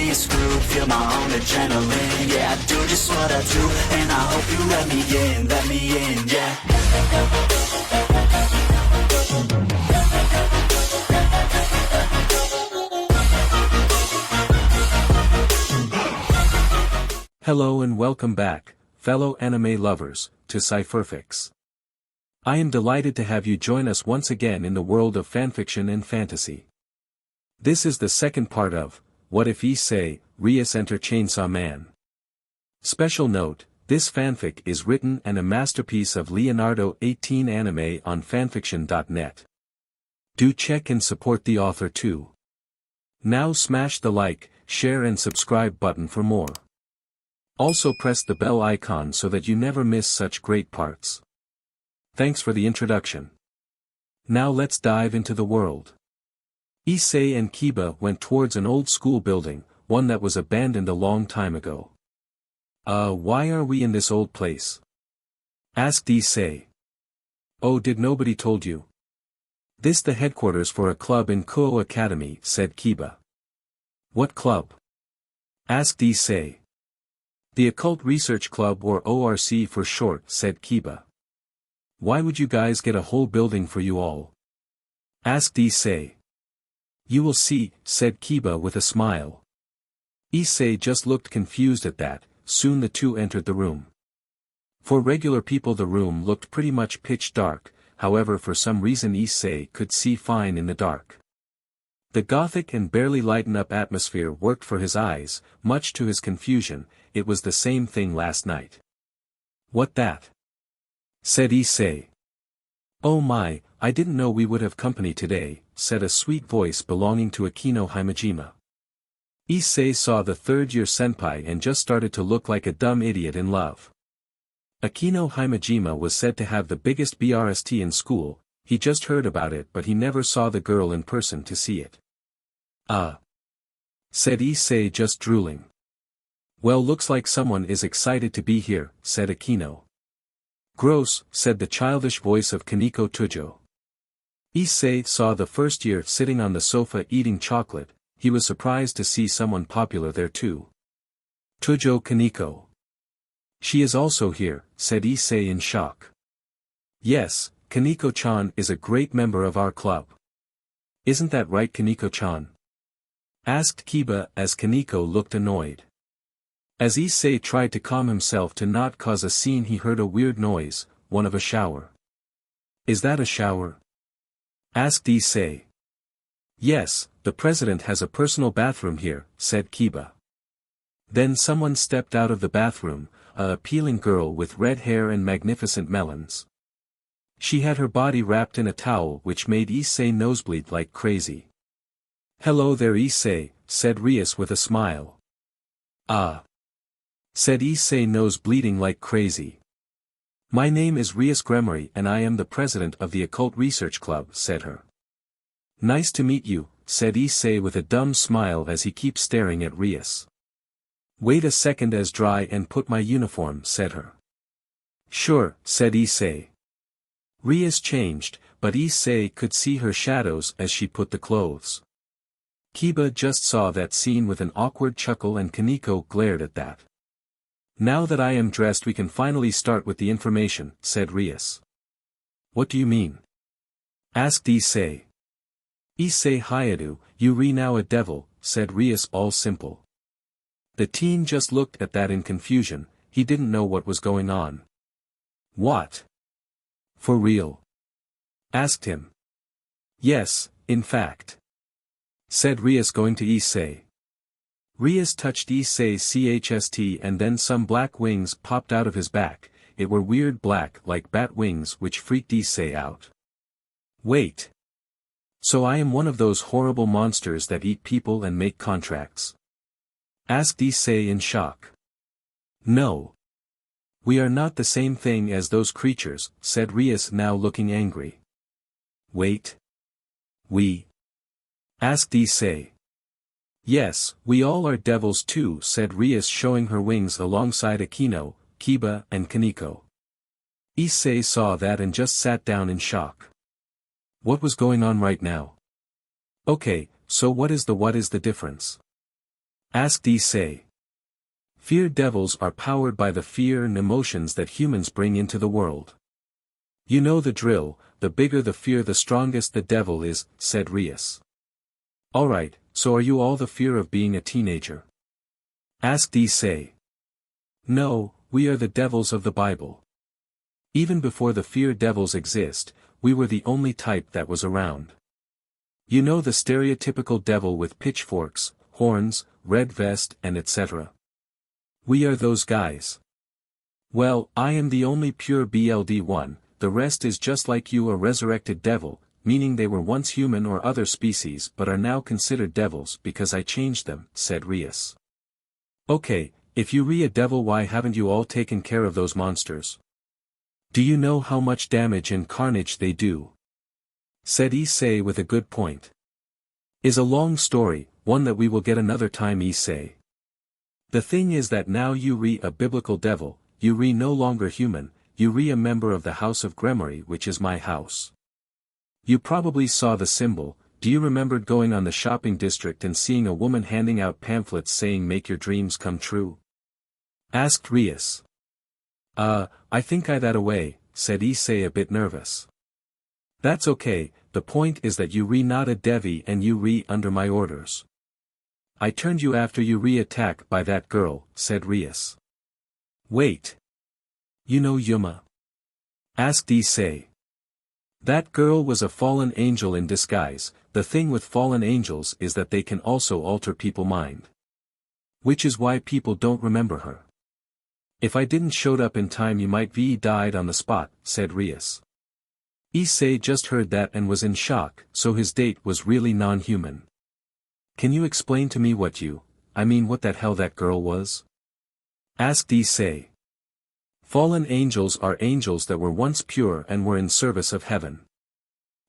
be a screw, feel my own adrenaline. Yeah, I do just what I do, and I hope you let me in, yeah. Hello and welcome back, fellow anime lovers, to Cypherfics. I am delighted to have you join us once again in the world of fanfiction and fantasy. This is the second part of, What If Issei, Rias Enter Chainsaw Man. Special note, this fanfic is written and a masterpiece of Leonardo 18 anime on fanfiction.net. Do check and support the author too. Now smash the like, share and subscribe button for more. Also press the bell icon so that you never miss such great parts. Thanks for the introduction. Now let's dive into the world. Issei and Kiba went towards an old school building, one that was abandoned a long time ago. Why are we in this old place? Asked Issei. Oh, did nobody told you? This the headquarters for a club in Kuo Academy, said Kiba. What club? Asked Issei. The Occult Research Club or ORC for short, said Kiba. Why would you guys get a whole building for you all? Asked Issei. You will see, said Kiba with a smile. Issei just looked confused at that. Soon the two entered the room. For regular people the room looked pretty much pitch dark, however for some reason Issei could see fine in the dark. The gothic and barely lighten up atmosphere worked for his eyes, much to his confusion. It was the same thing last night. What that? Said Issei. Oh my, I didn't know we would have company today, said a sweet voice belonging to Akino Himejima. Issei saw the third-year senpai and just started to look like a dumb idiot in love. Akino Himejima was said to have the biggest BRST in school. He just heard about it but he never saw the girl in person to see it. Said Issei just drooling. Well, looks like someone is excited to be here, said Akino. Gross, said the childish voice of Kaneko Tujo. Issei saw the first year sitting on the sofa eating chocolate. He was surprised to see someone popular there too. Tujo Kaneko. She is also here, said Issei in shock. Yes, Kaneko-chan is a great member of our club. Isn't that right, Kaneko-chan? Asked Kiba as Kaneko looked annoyed. As Issei tried to calm himself to not cause a scene he heard a weird noise, one of a shower. Is that a shower? Asked Issei. Yes, the president has a personal bathroom here, said Kiba. Then someone stepped out of the bathroom, a appealing girl with red hair and magnificent melons. She had her body wrapped in a towel which made Issei nosebleed like crazy. Hello there Issei, said Rias with a smile. Said Issei nose bleeding like crazy. My name is Rias Gremory and I am the president of the Occult Research Club, said her. Nice to meet you, said Issei with a dumb smile as he keeps staring at Rias. Wait a second as dry and put my uniform, said her. Sure, said Issei. Rias changed, but Issei could see her shadows as she put the clothes. Kiba just saw that scene with an awkward chuckle and Kaneko glared at that. Now that I am dressed we can finally start with the information, said Rias. What do you mean? Asked Issei. Issei Hayadu, you re now a devil, said Rias all simple. The teen just looked at that in confusion, he didn't know what was going on. What? For real? Asked him. Yes, in fact. Said Rias going to Issei. Rias touched Issei's chest and then some black wings popped out of his back. It were weird black like bat wings which freaked Issei out. Wait. So I am one of those horrible monsters that eat people and make contracts? Asked Issei in shock. No. We are not the same thing as those creatures, said Rias now looking angry. Wait. We? Asked Issei. Yes, we all are devils too, said Rias showing her wings alongside Akino, Kiba and Kaneko. Issei saw that and just sat down in shock. What was going on right now? Okay, so what is the difference? Asked Issei. Fear devils are powered by the fear and emotions that humans bring into the world. You know the drill, the bigger the fear the strongest the devil is, said Rias. Alright, so are you all the fear of being a teenager? Asked Issei. No, we are the devils of the Bible. Even before the fear devils exist, we were the only type that was around. You know the stereotypical devil with pitchforks, horns, red vest and etc. We are those guys. Well, I am the only pure BLD one, the rest is just like you, a resurrected devil, meaning they were once human or other species but are now considered devils because I changed them, said Rias. Okay, if you re a devil, why haven't you all taken care of those monsters? Do you know how much damage and carnage they do? Said Issei with a good point. Is a long story, one that we will get another time, Issei. The thing is that now you re a biblical devil, you re no longer human, you re a member of the House of Gremory, which is my house. You probably saw the symbol. Do you remember going on the shopping district and seeing a woman handing out pamphlets saying make your dreams come true? Asked Rias. I think I that away, said Issei a bit nervous. That's okay, the point is that you re not a devi and you re under my orders. I turned you after you re-attack by that girl, said Rias. Wait. You know Yuma? Asked Issei. That girl was a fallen angel in disguise. The thing with fallen angels is that they can also alter people's mind. Which is why people don't remember her. If I didn't showed up in time you might be died on the spot, said Rias. Issei just heard that and was in shock, so his date was really non-human. Can you explain to me what that hell that girl was? Asked Issei. Fallen angels are angels that were once pure and were in service of heaven.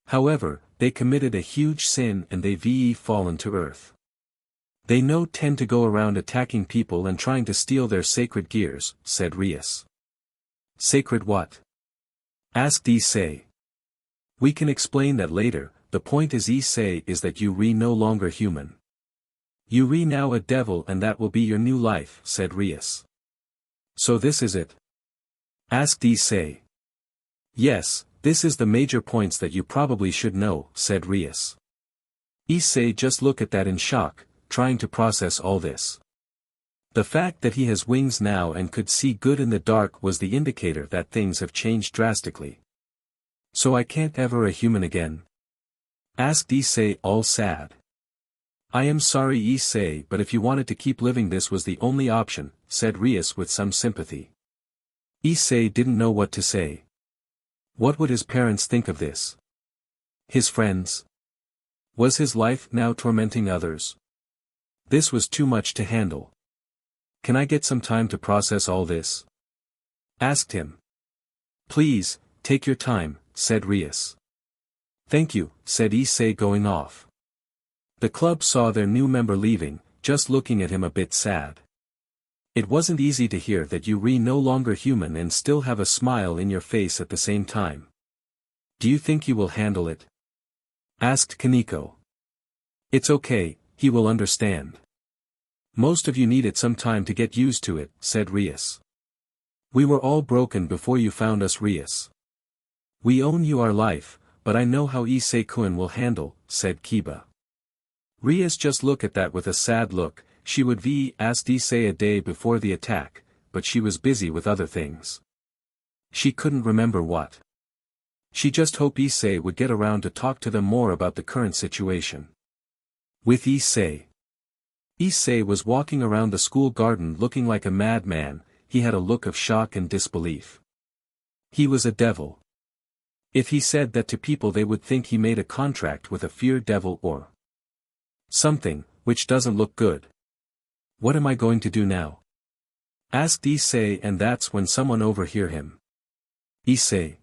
However, they committed a huge sin and they fallen to earth. They tend to go around attacking people and trying to steal their sacred gears, said Rias. Sacred what? Asked Issei. We can explain that later. The point is Issei is that you re no longer human. You re now a devil and that will be your new life, said Rias. So this is it? Asked Issei. Yes, this is the major points that you probably should know, said Rias. Issei just looked at that in shock, trying to process all this. The fact that he has wings now and could see good in the dark was the indicator that things have changed drastically. So I can't ever a human again? Asked Issei all sad. I am sorry Issei, but if you wanted to keep living this was the only option, said Rias with some sympathy. Issei didn't know what to say. What would his parents think of this? His friends? Was his life now tormenting others? This was too much to handle. Can I get some time to process all this? Asked him. Please, take your time, said Rias. Thank you, said Issei going off. The club saw their new member leaving, just looking at him a bit sad. It wasn't easy to hear that you re no longer human and still have a smile in your face at the same time. Do you think you will handle it? Asked Kaneko. It's okay, he will understand. Most of you needed some time to get used to it, said Rias. We were all broken before you found us, Rias. We own you our life, but I know how Issei-kun will handle, said Kiba. Rias just looked at that with a sad look. She would asked Issei a day before the attack, but she was busy with other things. She couldn't remember what. She just hoped Issei would get around to talk to them more about the current situation. With Issei. Issei was walking around the school garden looking like a madman. He had a look of shock and disbelief. He was a devil. If he said that to people they would think he made a contract with a fear devil or something, which doesn't look good. What am I going to do now? Asked Issei, and that's when someone overheard him. Issei?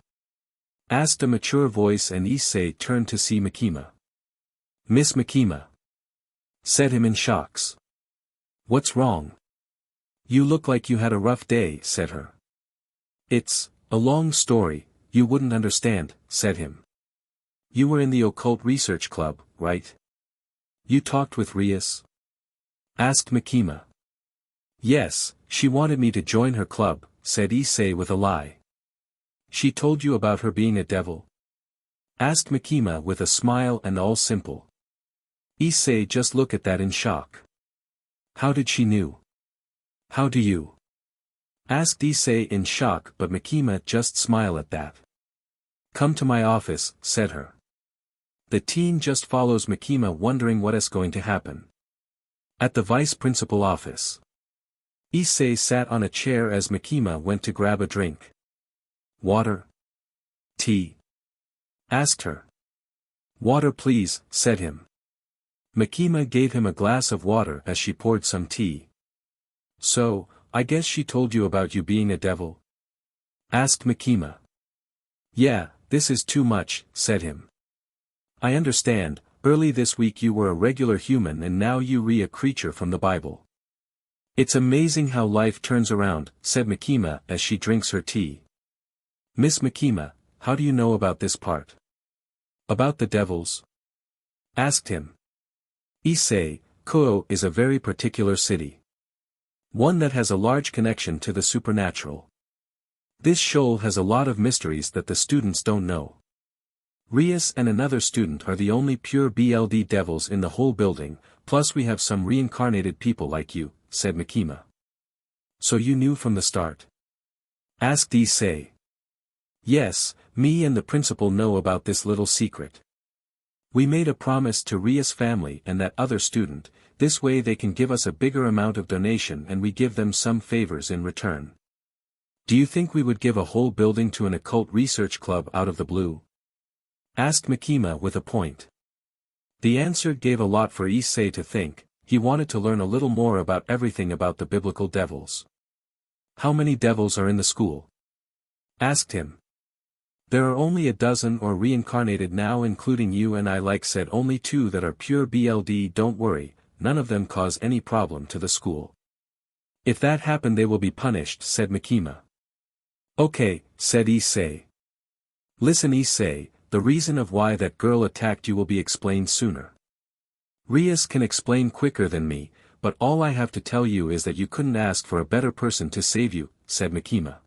Asked a mature voice, and Issei turned to see Makima. Miss Makima? Said him in shocks. What's wrong? You look like you had a rough day, said her. It's a long story. You wouldn't understand, said him. You were in the Occult Research Club, right? You talked with Rias? asked Makima. Yes, she wanted me to join her club, said Issei with a lie. She told you about her being a devil? Asked Makima with a smile and all simple. Issei just looked at that in shock. How did she knew? How do you? Asked Issei in shock, but Makima just smiled at that. Come to my office, said her. The teen just follows Makima, wondering what is going to happen. At the vice principal office. Issei sat on a chair as Makima went to grab a drink. Water? Tea? Asked her. Water please, said him. Makima gave him a glass of water as she poured some tea. So, I guess she told you about you being a devil? Asked Makima. Yeah, this is too much, said him. I understand, early this week you were a regular human and now you re a creature from the Bible. It's amazing how life turns around, said Makima as she drinks her tea. Miss Makima, how do you know about this part? About the devils? Asked him. Issei, Kuo is a very particular city. One that has a large connection to the supernatural. This shoal has a lot of mysteries that the students don't know. Rias and another student are the only pure BLD devils in the whole building, plus we have some reincarnated people like you, said Makima. So you knew from the start? Asked Issei. Yes, me and the principal know about this little secret. We made a promise to Rias' family and that other student, this way they can give us a bigger amount of donation and we give them some favors in return. Do you think we would give a whole building to an occult research club out of the blue? Asked Makima with a point. The answer gave a lot for Issei to think. He wanted to learn a little more about everything about the biblical devils. How many devils are in the school? Asked him. There are only a dozen or reincarnated now, including you and I, said only 2 that are pure BLD. Don't worry, none of them cause any problem to the school. If that happened they will be punished, said Makima. Okay, said Issei. Listen Issei, the reason of why that girl attacked you will be explained sooner. Rias can explain quicker than me, but all I have to tell you is that you couldn't ask for a better person to save you, said Makima.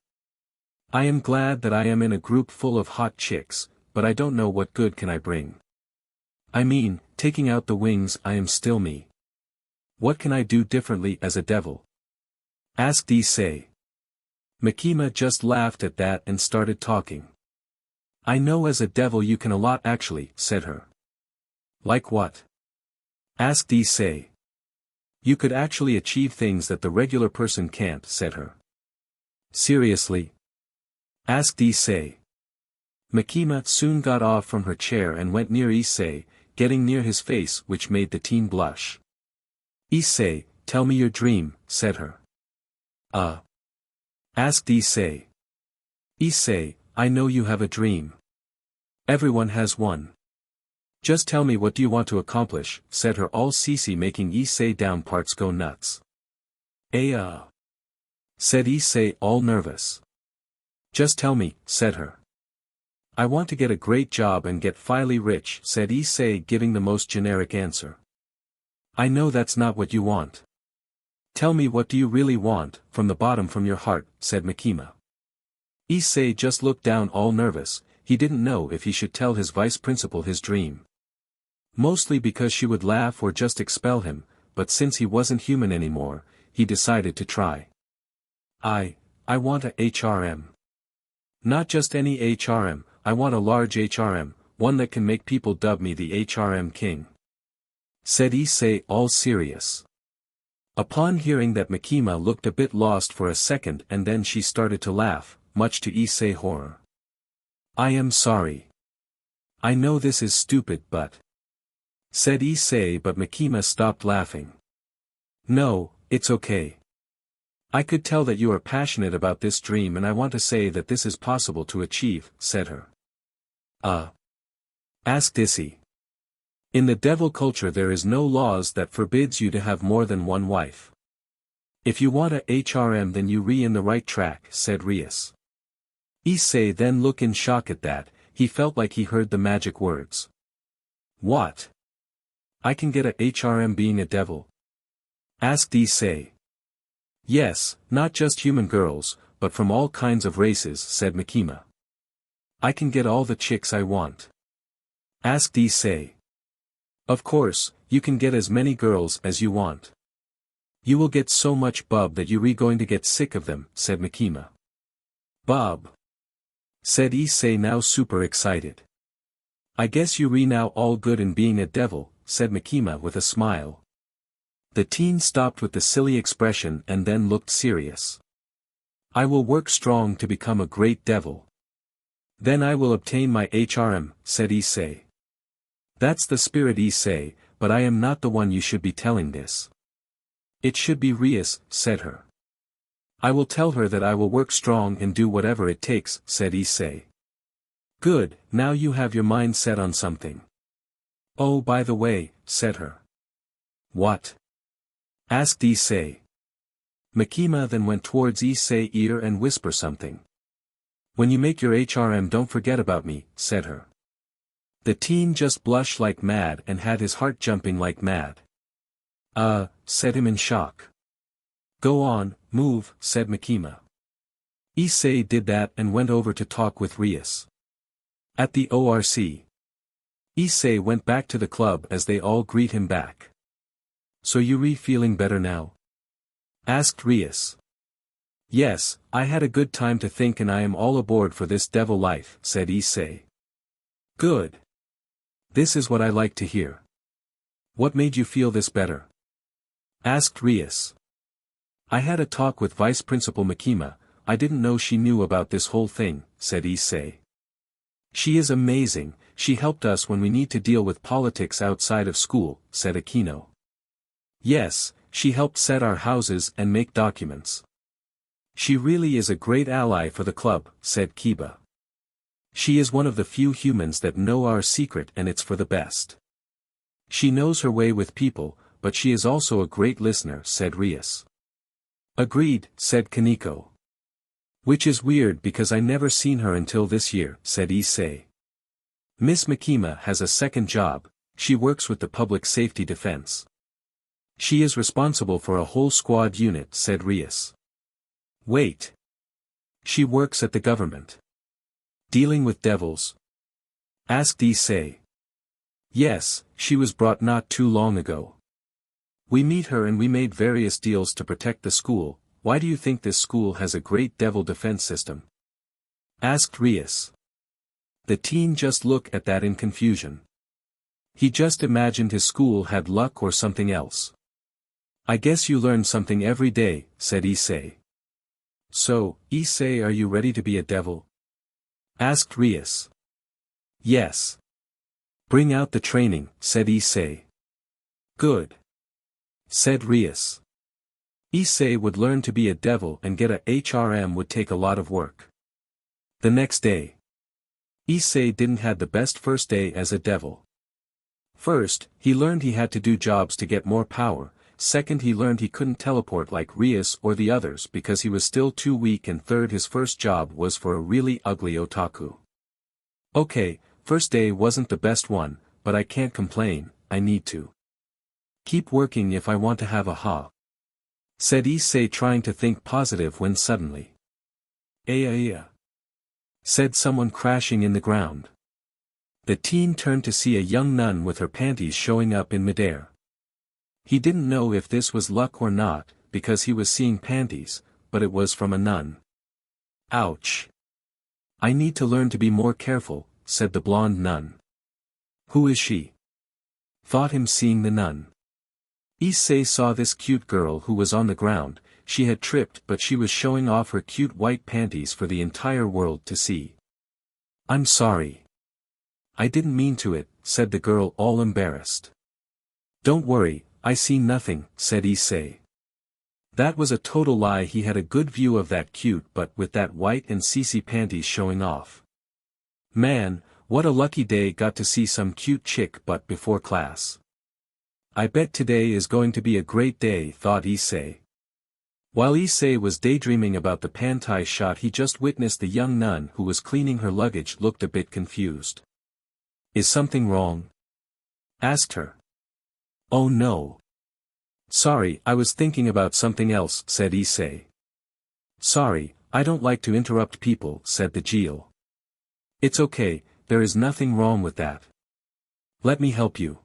I am glad that I am in a group full of hot chicks, but I don't know what good can I bring. I mean, taking out the wings, I am still me. What can I do differently as a devil? Asked Issei. Makima just laughed at that and started talking. I know as a devil you can a lot actually, said her. Like what? Asked Issei. You could actually achieve things that the regular person can't, said her. Seriously? Asked Issei. Makima soon got off from her chair and went near Issei, getting near his face, which made the teen blush. Issei, tell me your dream, said her. Asked Issei. Issei, I know you have a dream. Everyone has one. Just tell me what do you want to accomplish, said her all Cece, making Issei down parts go nuts. Said Issei all nervous. Just tell me, said her. I want to get a great job and get finally rich, said Issei, giving the most generic answer. I know that's not what you want. Tell me what do you really want, from the bottom from your heart, said Makima. Issei just looked down all nervous, he didn't know if he should tell his vice principal his dream. Mostly because she would laugh or just expel him, but since he wasn't human anymore, he decided to try. I want a HRM. Not just any HRM, I want a large HRM, one that can make people dub me the HRM king. Said Issei all serious. Upon hearing that, Makima looked a bit lost for a second and then she started to laugh, much to Issei's horror. I am sorry. I know this is stupid but... said Issei, but Makima stopped laughing. No, it's okay. I could tell that you are passionate about this dream and I want to say that this is possible to achieve, said her. Asked Issei. In the devil culture there is no laws that forbids you to have more than one wife. If you want a HRM then you in the right track, said Rias. Issei then looked in shock at that, he felt like he heard the magic words. What? I can get a HRM being a devil? asked Issei. Yes, not just human girls, but from all kinds of races, said Makima. I can get all the chicks I want. Asked Issei. Of course, you can get as many girls as you want. You will get so much bub that you're going to get sick of them, said Makima. Bub, said Issei, now super excited. I guess you're now all good in being a devil, said Makima with a smile. The teen stopped with the silly expression and then looked serious. I will work strong to become a great devil. Then I will obtain my HRM, said Issei. That's the spirit, Issei, but I am not the one you should be telling this. It should be Rias, said her. I will tell her that I will work strong and do whatever it takes, said Issei. Good, now you have your mind set on something. Oh, by the way, said her. What? Asked Issei. Makima then went towards Issei's ear and whispered something. When you make your HRM, don't forget about me, said her. The teen just blushed like mad and had his heart jumping like mad. Said him in shock. Go on, move, said Makima. Issei did that and went over to talk with Rias. At the ORC. Issei went back to the club as they all greet him back. So you feeling better now? Asked Rias. Yes, I had a good time to think and I am all aboard for this devil life, said Issei. Good. This is what I like to hear. What made you feel this better? Asked Rias. I had a talk with Vice Principal Makima. I didn't know she knew about this whole thing, said Issei. She is amazing, she helped us when we need to deal with politics outside of school, said Aquino. Yes, she helped set our houses and make documents. She really is a great ally for the club, said Kiba. She is one of the few humans that know our secret and it's for the best. She knows her way with people, but she is also a great listener, said Rias. Agreed, said Kaneko. Which is weird because I never seen her until this year, said Issei. Miss Makima has a second job, she works with the public safety defense. She is responsible for a whole squad unit, said Rias. Wait. She works at the government. Dealing with devils? Asked Issei. Yes, she was brought not too long ago. We meet her and we made various deals to protect the school. Why do you think this school has a great devil defense system? Asked Rias. The teen just looked at that in confusion. He just imagined his school had luck or something else. I guess you learn something every day, said Issei. So, Issei, are you ready to be a devil? Asked Rias. Yes. Bring out the training, said Issei. Good. Said Rias. Issei would learn to be a devil and get a HRM would take a lot of work. The next day. Issei didn't have the best first day as a devil. First, he learned he had to do jobs to get more power. Second, he learned he couldn't teleport like Rias or the others because he was still too weak, and third, his first job was for a really ugly otaku. Okay, first day wasn't the best one, but I can't complain, I need to keep working if I want to have a ha. Said Issei, trying to think positive when suddenly. Aya. Said someone crashing in the ground. The teen turned to see a young nun with her panties showing up in midair. He didn't know if this was luck or not, because he was seeing panties, but it was from a nun. Ouch. I need to learn to be more careful, said the blonde nun. Who is she? Thought him seeing the nun. Issei saw this cute girl who was on the ground. She had tripped, but she was showing off her cute white panties for the entire world to see. I'm sorry. I didn't mean to it, said the girl, all embarrassed. Don't worry, I see nothing, said Issei. That was a total lie. He had a good view of that cute butt with that white and CC panties showing off. Man, what a lucky day, got to see some cute chick butt before class. I bet today is going to be a great day, thought Issei. While Issei was daydreaming about the pantai shot, he just witnessed the young nun who was cleaning her luggage looked a bit confused. Is something wrong? Asked her. Oh no. Sorry, I was thinking about something else, said Issei. Sorry, I don't like to interrupt people, said the Geel. It's okay, there is nothing wrong with that. Let me help you.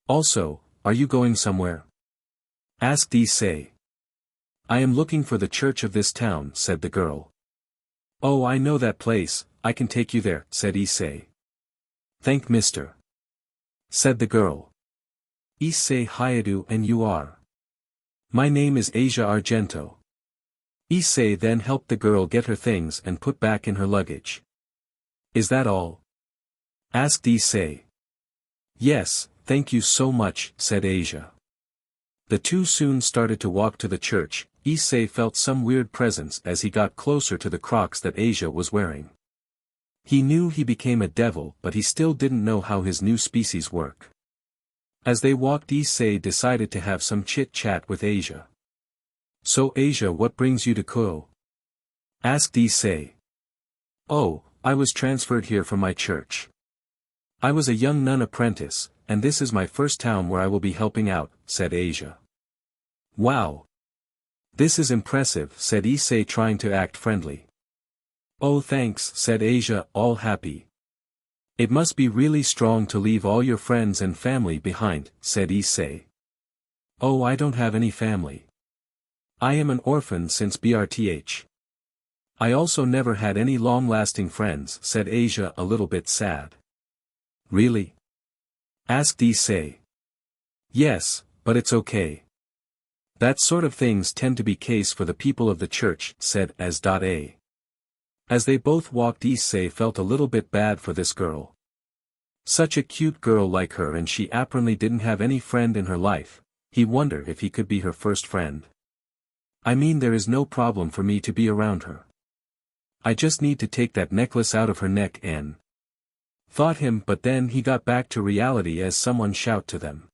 Also, are you going somewhere? Asked Issei. I am looking for the church of this town, said the girl. Oh, I know that place, I can take you there, said Issei. Thank Mr. said the girl. Issei Hayadu, and you are? My name is Asia Argento. Issei then helped the girl get her things and put back in her luggage. Is that all? Asked Issei. Yes, thank you so much, said Asia. The two soon started to walk to the church. Issei felt some weird presence as he got closer to the Crocs that Asia was wearing. He knew he became a devil, but he still didn't know how his new species work. As they walked, Issei decided to have some chit-chat with Asia. So Asia, what brings you to Ko? Asked Issei. Oh, I was transferred here from my church. I was a young nun apprentice, and this is my first town where I will be helping out, said Asia. Wow. This is impressive, said Issei, trying to act friendly. Oh thanks, said Asia, all happy. It must be really strong to leave all your friends and family behind, said Issei. Oh, I don't have any family. I am an orphan since BRTH. I also never had any long-lasting friends, said Asia, a little bit sad. Really? Asked Issei. Yes, but it's okay. That sort of things tend to be case for the people of the church, said As.A. As they both walked, Issei felt a little bit bad for this girl. Such a cute girl like her, and she apparently didn't have any friend in her life. He wondered if he could be her first friend. I mean, there is no problem for me to be around her. I just need to take that necklace out of her neck and thought him, but then he got back to reality as someone shout to them.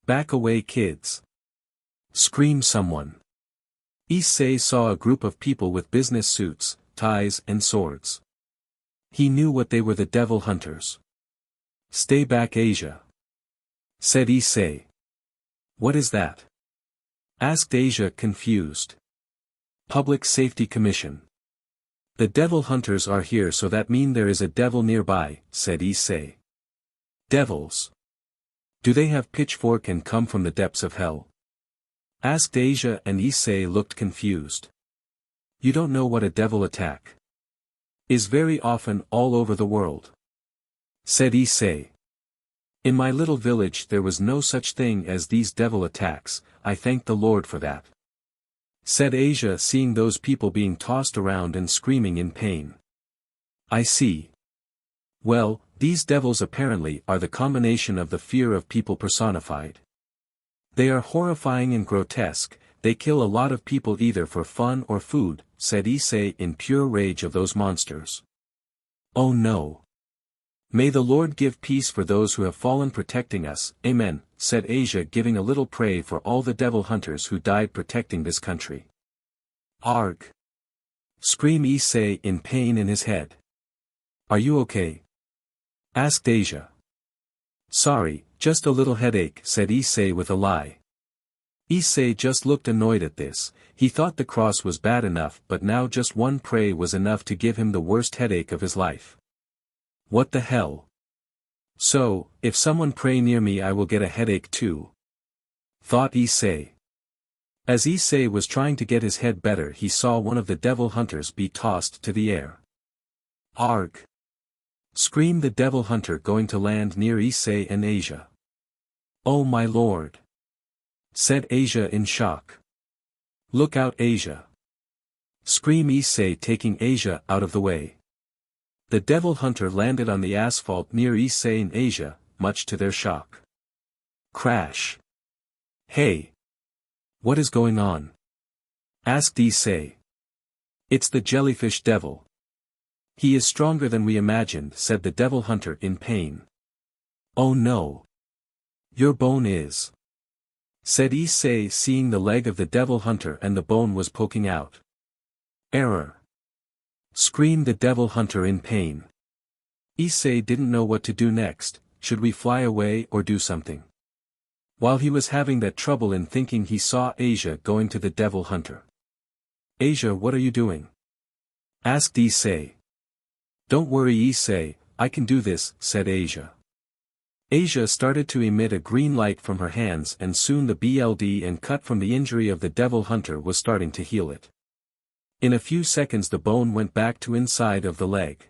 Back away, kids. Screamed someone. Issei saw a group of people with business suits, ties and swords. He knew what they were, the devil hunters. Stay back, Asia, said Issei. What is that? Asked Asia, confused. Public Safety Commission. The devil hunters are here, so that mean there is a devil nearby, said Issei. Devils? Do they have pitchfork and come from the depths of hell? Asked Asia, and Issei looked confused. You don't know what a devil attack is very often all over the world, said Issei. In my little village there was no such thing as these devil attacks, I thank the Lord for that, said Asia, seeing those people being tossed around and screaming in pain. I see. Well, these devils apparently are the combination of the fear of people personified. They are horrifying and grotesque. They kill a lot of people either for fun or food, said Issei in pure rage of those monsters. Oh no. May the Lord give peace for those who have fallen, protecting us, amen, said Asia, giving a little pray for all the devil hunters who died protecting this country. Arg! Screamed Issei in pain in his head. Are you okay? Asked Asia. Sorry, just a little headache, said Issei with a lie. Issei just looked annoyed at this. He thought the cross was bad enough, but now just one pray was enough to give him the worst headache of his life. What the hell? So, if someone pray near me I will get a headache too, thought Issei. As Issei was trying to get his head better, he saw one of the devil hunters be tossed to the air. Arg! Screamed the devil hunter, going to land near Issei and Asia. Oh my lord! Said Asia in shock. Look out, Asia! Screamed Issei, taking Asia out of the way. The devil hunter landed on the asphalt near Issei and Asia, much to their shock. Crash! Hey! What is going on? Asked Issei. It's the jellyfish devil. He is stronger than we imagined, said the devil hunter in pain. Oh no! Your bone is, said Issei, seeing the leg of the devil hunter and the bone was poking out. Error! Screamed the devil hunter in pain. Issei didn't know what to do next. Should we fly away or do something? While he was having that trouble in thinking, he saw Asia going to the devil hunter. "Asia, what are you doing?" asked Issei. "Don't worry, Issei, I can do this," said Asia. Asia started to emit a green light from her hands, and soon the blood and cut from the injury of the devil hunter was starting to heal it. In a few seconds the bone went back to inside of the leg.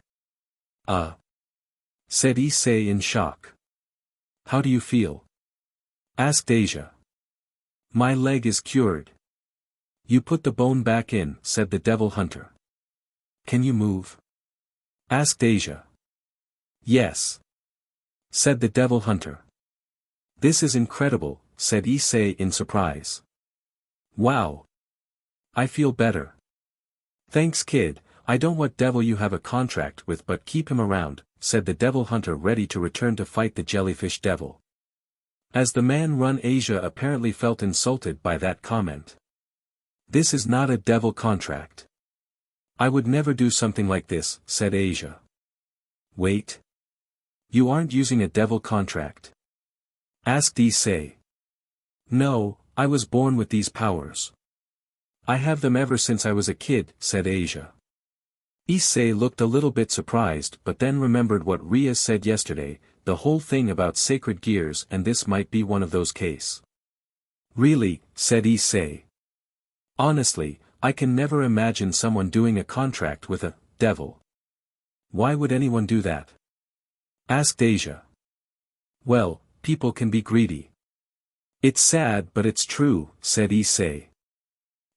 Said Issei in shock. "How do you feel?" asked Asia. "My leg is cured." "You put the bone back in," said the devil hunter. "Can you move?" asked Asia. "Yes," said the devil hunter. "This is incredible," said Issei in surprise. "Wow. I feel better." "Thanks, kid. I don't know what devil you have a contract with, but keep him around," said the devil hunter, ready to return to fight the jellyfish devil. As the man run, Asia apparently felt insulted by that comment. "This is not a devil contract. I would never do something like this," said Asia. "Wait. You aren't using a devil contract?" asked Issei. "No, I was born with these powers. I have them ever since I was a kid," said Asia. Issei looked a little bit surprised, but then remembered what Rias said yesterday, the whole thing about sacred gears, and this might be one of those cases. "Really," said Issei. "Honestly, I can never imagine someone doing a contract with a devil. Why would anyone do that?" asked Asia. "Well, people can be greedy. It's sad, but it's true," said Issei.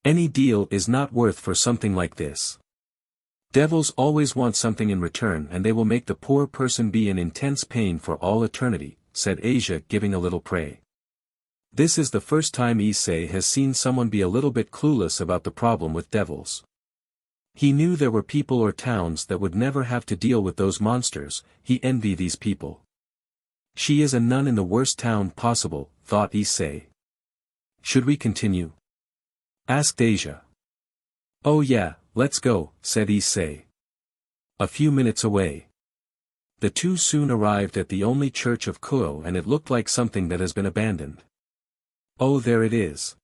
"Any deal is not worth for something like this. Devils always want something in return, and they will make the poor person be in intense pain for all eternity," said Asia, giving a little pray. This is the first time Issei has seen someone be a little bit clueless about the problem with devils. He knew there were people or towns that would never have to deal with those monsters. He envied these people. "She is a nun in the worst town possible," thought Issei. "Should we continue?" asked Asia. "Oh yeah, let's go," said Issei. A few minutes away. The two soon arrived at the only church of Kuo, and it looked like something that has been abandoned. "Oh, there it is.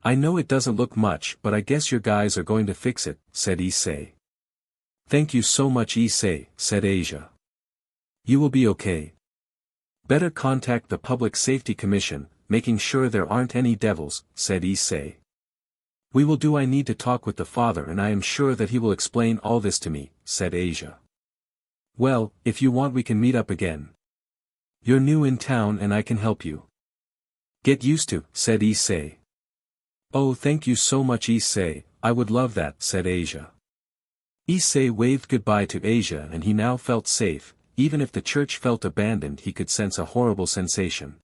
I know it doesn't look much, but I guess your guys are going to fix it," said Issei. "Thank you so much, Issei," said Asia. "You will be okay. Better contact the Public Safety Commission, making sure there aren't any devils," said Issei. "We will do. I need to talk with the father, and I am sure that he will explain all this to me," said Asia. "Well, if you want we can meet up again. You're new in town and I can help you get used to," said Issei. "Oh, thank you so much, Issei, I would love that," said Asia. Issei waved goodbye to Asia, and he now felt safe. Even if the church felt abandoned, he could sense a horrible sensation.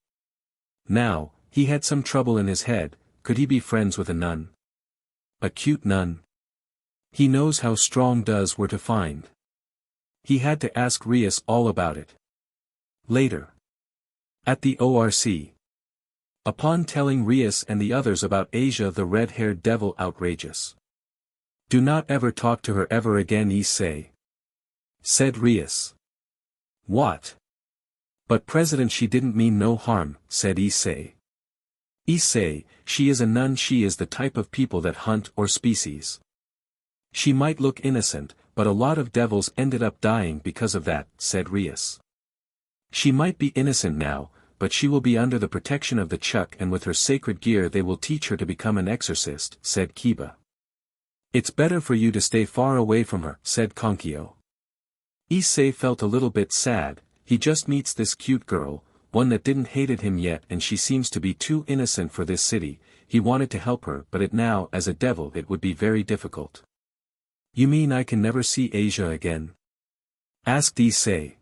Now, he had some trouble in his head. Could he be friends with a nun? A cute nun? He knows how strong does were to find. He had to ask Rias all about it. Later. At the ORC. Upon telling Rias and the others about Asia, the red-haired devil outrageous. "Do not ever talk to her ever again, Issei," said Rias. "What? But President, she didn't mean no harm," said Issei. "Issei, she is a nun. She is the type of people that hunt or species. She might look innocent, but a lot of devils ended up dying because of that," said Rias. "She might be innocent now, but she will be under the protection of the Chuck, and with her sacred gear they will teach her to become an exorcist," said Kiba. "It's better for you to stay far away from her," said Konkyo. Issei felt a little bit sad. He just meets this cute girl, one that didn't hated him yet, and she seems to be too innocent for this city. He wanted to help her, but now as a devil it would be very difficult. "You mean I can never see Asia again?" asked Issei.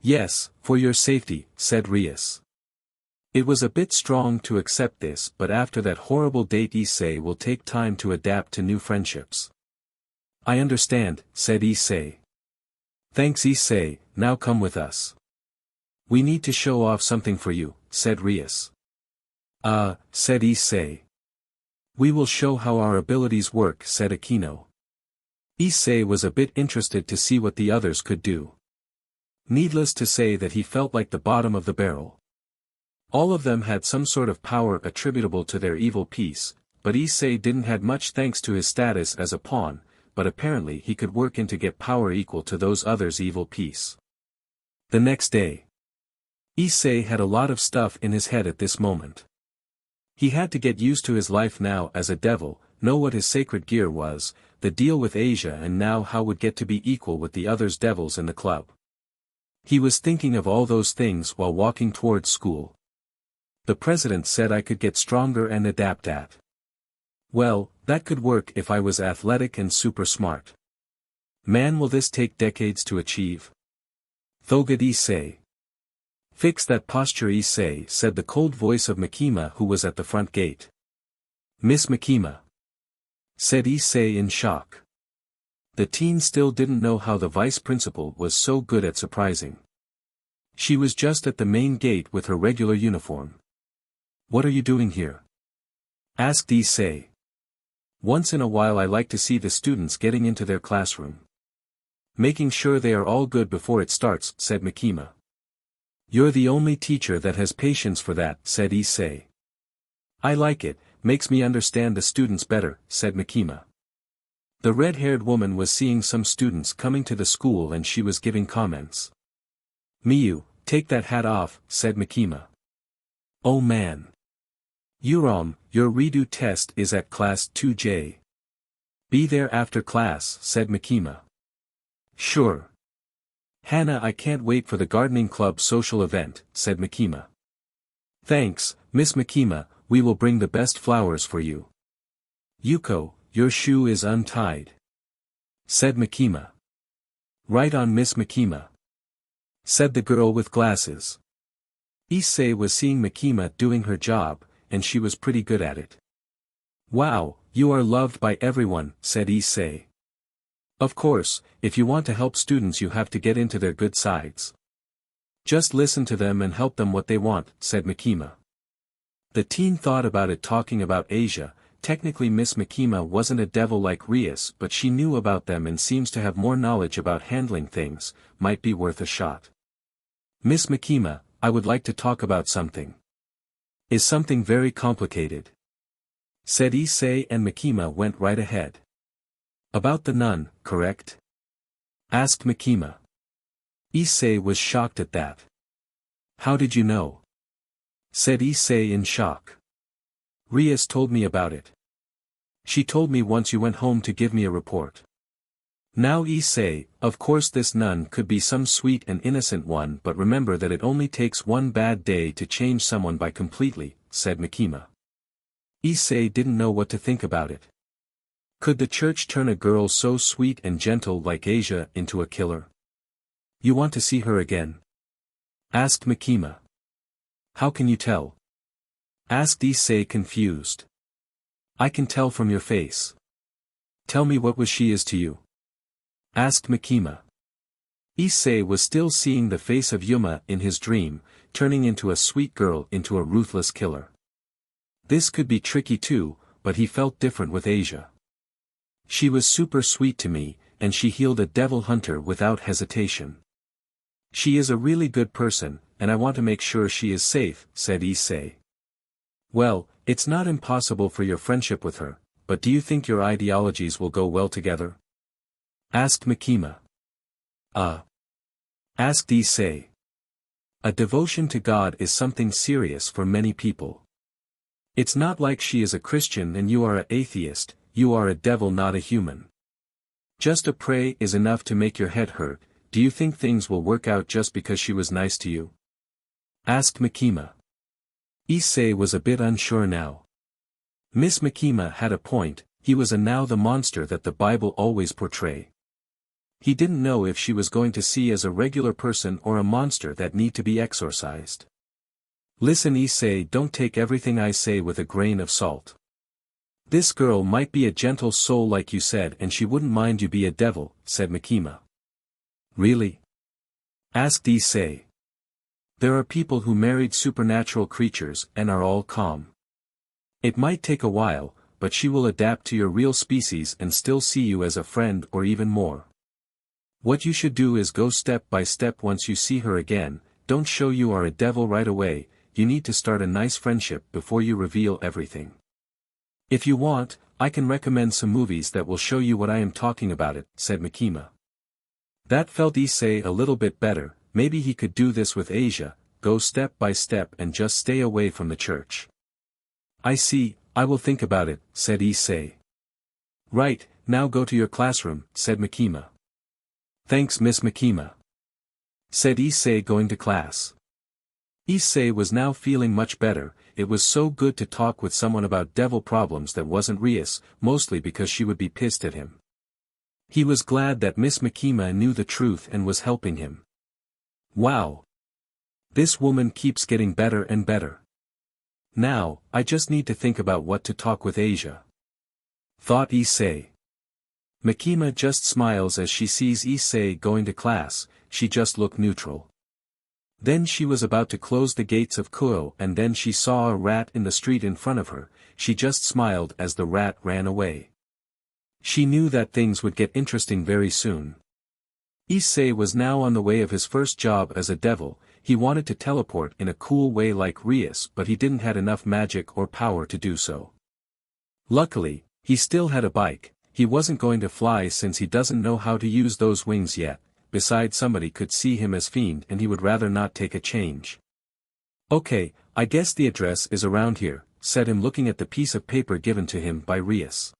"Yes, for your safety," said Rias. It was a bit strong to accept this, but after that horrible date Issei will take time to adapt to new friendships. "I understand," said Issei. "Thanks, Issei, now come with us. We need to show off something for you," said Rias. Said Issei. "We will show how our abilities work," said Aquino. Issei was a bit interested to see what the others could do. Needless to say that he felt like the bottom of the barrel. All of them had some sort of power attributable to their evil piece, but Issei didn't have much thanks to his status as a pawn, but apparently he could work in to get power equal to those others' evil piece. The next day, Issei had a lot of stuff in his head at this moment. He had to get used to his life now as a devil, know what his sacred gear was, the deal with Asia, and now how would get to be equal with the others devils in the club. He was thinking of all those things while walking towards school. The president said I could get stronger and adapt at. Well, that could work if I was athletic and super smart. Man, will this take decades to achieve? Thogad Issei. Fix that posture, Issei, said the cold voice of Makima, who was at the front gate. Miss Makima, said Issei in shock. The teen still didn't know how the vice principal was so good at surprising. She was just at the main gate with her regular uniform. What are you doing here? Asked Issei. Once in a while I like to see the students getting into their classroom. Making sure they are all good before it starts, said Makima. You're the only teacher that has patience for that, said Issei. I like it, makes me understand the students better, said Makima. The red-haired woman was seeing some students coming to the school and she was giving comments. Miyu, take that hat off, said Makima. Oh man. Yuram, your redo test is at class 2J. Be there after class, said Makima. Sure. Hana, I can't wait for the gardening club social event, said Makima. Thanks, Miss Makima, we will bring the best flowers for you. Yuko, your shoe is untied, said Makima. Right on, Miss Makima, said the girl with glasses. Issei was seeing Makima doing her job, and she was pretty good at it. Wow, you are loved by everyone, said Issei. Of course, if you want to help students you have to get into their good sides. Just listen to them and help them what they want, said Makima. The teen thought about it, talking about Asia. Technically Miss Makima wasn't a devil like Rias, but she knew about them and seems to have more knowledge about handling things, might be worth a shot. Miss Makima, I would like to talk about something. Is something very complicated, said Issei, and Makima went right ahead. About the nun, correct? Asked Makima. Issei was shocked at that. How did you know? Said Issei in shock. Rias told me about it. She told me once you went home to give me a report. Now Issei, of course this nun could be some sweet and innocent one, but remember that it only takes one bad day to change someone by completely, said Makima. Issei didn't know what to think about it. Could the church turn a girl so sweet and gentle like Asia into a killer? You want to see her again? Asked Makima. How can you tell? Asked Issei, confused. I can tell from your face. Tell me, what was she is to you? Asked Makima. Issei was still seeing the face of Yuma in his dream, turning into a sweet girl into a ruthless killer. This could be tricky too, but he felt different with Asia. She was super sweet to me, and she healed a devil hunter without hesitation. She is a really good person, and I want to make sure she is safe, said Issei. Well, it's not impossible for your friendship with her, but do you think your ideologies will go well together? Asked Makima. Asked Issei. A devotion to God is something serious for many people. It's not like she is a Christian and you are an atheist. You are a devil, not a human. Just a pray is enough to make your head hurt. Do you think things will work out just because she was nice to you? Asked Makima. Issei was a bit unsure now. Miss Makima had a point, he was now the monster that the Bible always portray. He didn't know if she was going to see as a regular person or a monster that need to be exorcised. Listen Issei, don't take everything I say with a grain of salt. This girl might be a gentle soul like you said, and she wouldn't mind you be a devil, said Makima. Really? Asked Issei. There are people who married supernatural creatures and are all calm. It might take a while, but she will adapt to your real species and still see you as a friend or even more. What you should do is go step by step. Once you see her again, don't show you are a devil right away, you need to start a nice friendship before you reveal everything. If you want, I can recommend some movies that will show you what I am talking about it, said Makima. That felt Issei a little bit better. Maybe he could do this with Asia, go step by step and just stay away from the church. I see, I will think about it, said Issei. Right, now go to your classroom, said Makima. Thanks Miss Makima, said Issei going to class. Issei was now feeling much better. It was so good to talk with someone about devil problems that wasn't Rias, mostly because she would be pissed at him. He was glad that Miss Makima knew the truth and was helping him. Wow! This woman keeps getting better and better. Now, I just need to think about what to talk with Asia, thought Issei. Makima just smiles as she sees Issei going to class. She just looked neutral. Then she was about to close the gates of Kuo and then she saw a rat in the street in front of her. She just smiled as the rat ran away. She knew that things would get interesting very soon. Issei was now on the way of his first job as a devil. He wanted to teleport in a cool way like Rias, but he didn't have enough magic or power to do so. Luckily, he still had a bike. He wasn't going to fly since he doesn't know how to use those wings yet. Besides, somebody could see him as fiend and he would rather not take a change. Okay, I guess the address is around here, said him looking at the piece of paper given to him by Rias.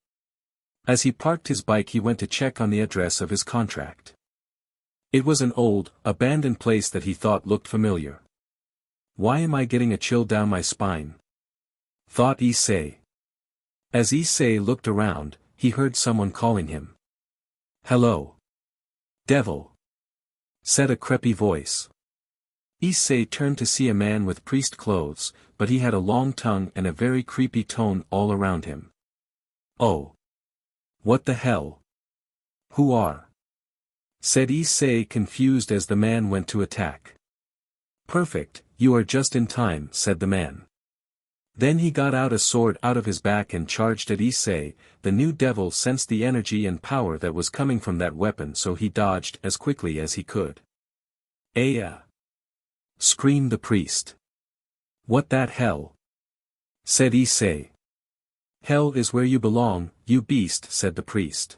As he parked his bike he went to check on the address of his contract. It was an old, abandoned place that he thought looked familiar. Why am I getting a chill down my spine? Thought Issei. As Issei looked around, he heard someone calling him. Hello. Devil, said a creepy voice. Issei turned to see a man with priest clothes, but he had a long tongue and a very creepy tone all around him. Oh. What the hell? Who are? Said Issei confused as the man went to attack. Perfect, you are just in time, said the man. Then he got out a sword out of his back and charged at Issei. The new devil sensed the energy and power that was coming from that weapon, so he dodged as quickly as he could. Aya! Screamed the priest. What that hell? Said Issei. Hell is where you belong, you beast, said the priest.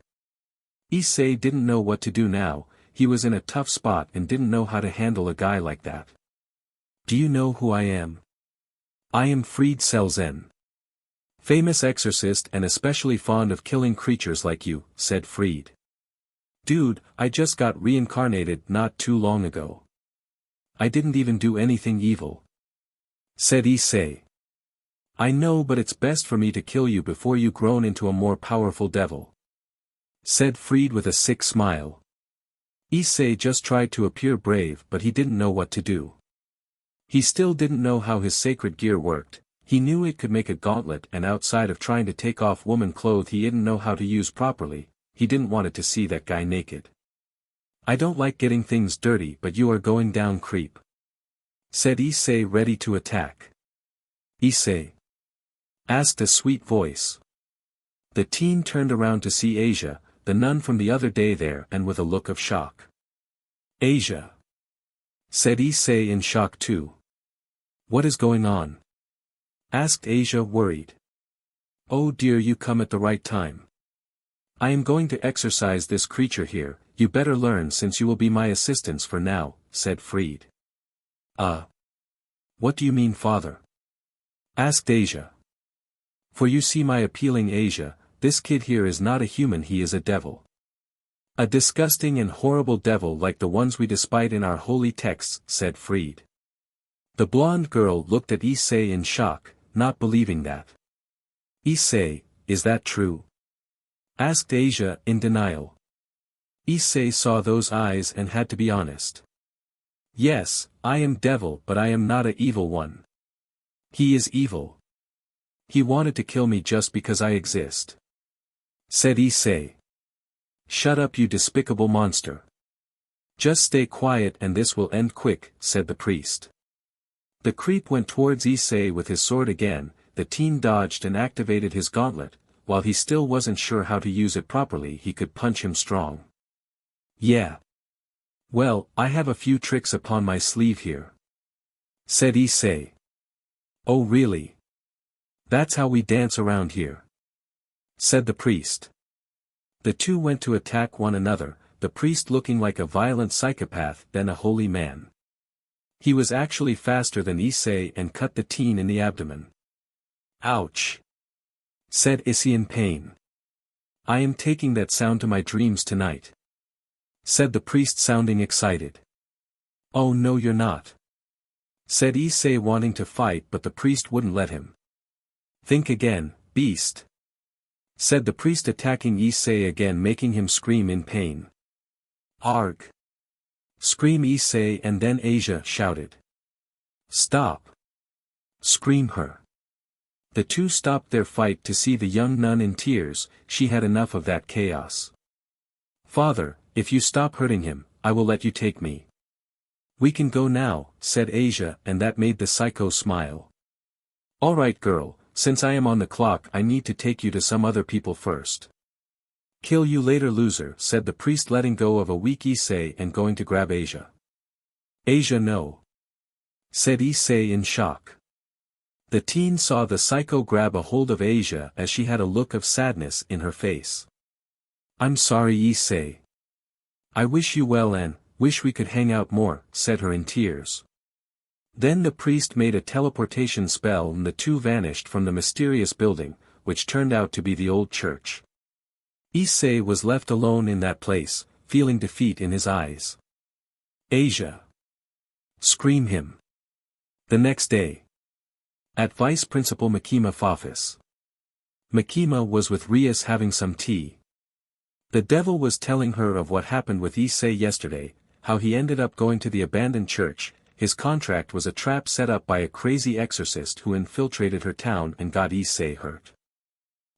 Issei didn't know what to do now. He was in a tough spot and didn't know how to handle a guy like that. Do you know who I am? I am Fried Selzen. Famous exorcist and especially fond of killing creatures like you, said Fried. Dude, I just got reincarnated not too long ago. I didn't even do anything evil. Said Issei. I know, but it's best for me to kill you before you grown into a more powerful devil. Said Fried with a sick smile. Issei just tried to appear brave, but he didn't know what to do. He still didn't know how his sacred gear worked. He knew it could make a gauntlet, and outside of trying to take off woman clothes he didn't know how to use properly. He didn't want it to see that guy naked. I don't like getting things dirty, but you are going down, creep. Said Issei, ready to attack. Issei? Asked a sweet voice. The teen turned around to see Asia, the nun from the other day there, and with a look of shock. Asia? Said Issei in shock too. What is going on? Asked Asia, worried. Oh dear, you come at the right time. I am going to exorcise this creature here. You better learn since you will be my assistants for now, said Fried. What do you mean, father? Asked Asia. For you see, my appealing Asia, this kid here is not a human, he is a devil. A disgusting and horrible devil like the ones we despise in our holy texts, said Fried. The blonde girl looked at Issei in shock, not believing that. Issei, is that true? Asked Asia in denial. Issei saw those eyes and had to be honest. Yes, I am devil, but I am not an evil one. He is evil. He wanted to kill me just because I exist. Said Issei. Shut up, you despicable monster. Just stay quiet and this will end quick, said the priest. The creep went towards Issei with his sword again. The teen dodged and activated his gauntlet. While he still wasn't sure how to use it properly, he could punch him strong. Yeah. Well, I have a few tricks upon my sleeve here. Said Issei. "Oh really? That's how we dance around here," said the priest. The two went to attack one another, the priest looking like a violent psychopath than a holy man. He was actually faster than Issei and cut the teen in the abdomen. "Ouch!" said Issei in pain. "I am taking that sound to my dreams tonight," said the priest sounding excited. "Oh no you're not," said Issei wanting to fight but the priest wouldn't let him. "Think again, beast," said the priest attacking Issei again making him scream in pain. "Arg!" screamed Issei and then Asia shouted. "Stop!" screamed her. The two stopped their fight to see the young nun in tears, she had enough of that chaos. "Father, if you stop hurting him, I will let you take me." "We can go now," said Asia and that made the psycho smile. "Alright girl, since I am on the clock I need to take you to some other people first." "Kill you later loser," said the priest letting go of a weak Issei and going to grab Asia. "Asia no," said Issei in shock. The teen saw the psycho grab a hold of Asia as she had a look of sadness in her face. "I'm sorry Issei. I wish you well and wish we could hang out more," said her in tears. Then the priest made a teleportation spell and the two vanished from the mysterious building, which turned out to be the old church. Issei was left alone in that place, feeling defeat in his eyes. "Asia!" screamed him. The next day. At Vice Principal Makima's office. Makima was with Rias having some tea. The devil was telling her of what happened with Issei yesterday, how he ended up going to the abandoned church. His contract was a trap set up by a crazy exorcist who infiltrated her town and got Issei hurt.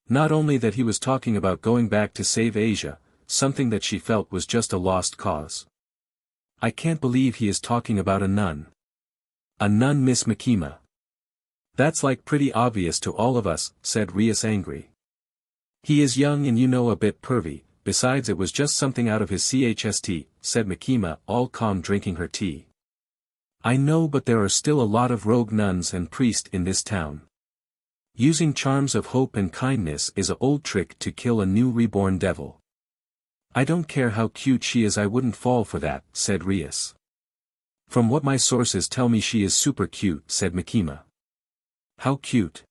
Not only that he was talking about going back to save Asia, something that she felt was just a lost cause. "I can't believe he is talking about a nun." "A nun, Miss Makima." "That's like pretty obvious to all of us," said Rias angry. "He is young and you know a bit pervy, besides it was just something out of his chst, said Makima all calm drinking her tea. "I know but there are still a lot of rogue nuns and priests in this town. Using charms of hope and kindness is an old trick to kill a new reborn devil. I don't care how cute she is I wouldn't fall for that," said Rias. "From what my sources tell me she is super cute," said Makima. "How cute?"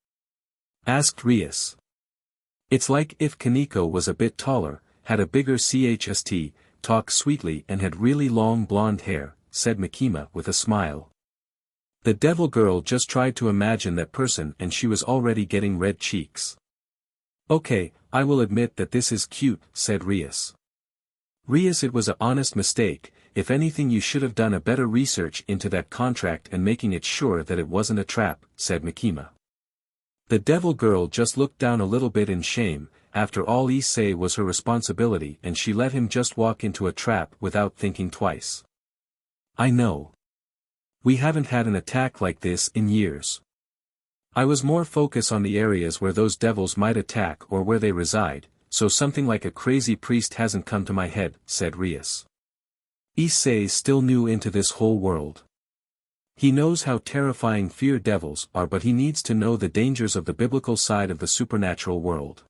asked Rias. "It's like if Kaneko was a bit taller, had a bigger chst, talked sweetly and had really long blonde hair," said Makima with a smile. The devil girl just tried to imagine that person and she was already getting red cheeks. "Okay, I will admit that this is cute," said Rias. "Rias, it was a honest mistake. If anything you should have done a better research into that contract and making it sure that it wasn't a trap," said Makima. The devil girl just looked down a little bit in shame. After all Issei was her responsibility and she let him just walk into a trap without thinking twice. "I know. We haven't had an attack like this in years. I was more focused on the areas where those devils might attack or where they reside, so something like a crazy priest hasn't come to my head," said Rias. Issei is still new into this whole world. He knows how terrifying fear devils are but he needs to know the dangers of the biblical side of the supernatural world.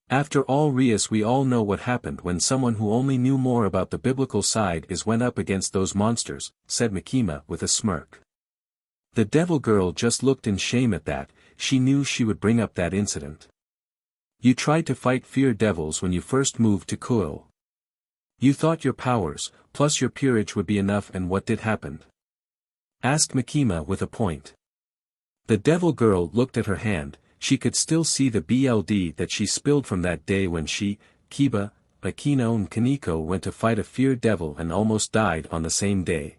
After all Rias, we all know what happened when someone who only knew more about the biblical side went up against those monsters, said Makima with a smirk. The devil girl just looked in shame at that, she knew she would bring up that incident. "You tried to fight fear devils when you first moved to Kuil. You thought your powers, plus your peerage would be enough and what did happen?" asked Makima with a point. The devil girl looked at her hand, she could still see the blood that she spilled from that day when she, Kiba, Akino and Kaneko went to fight a fear devil and almost died on the same day.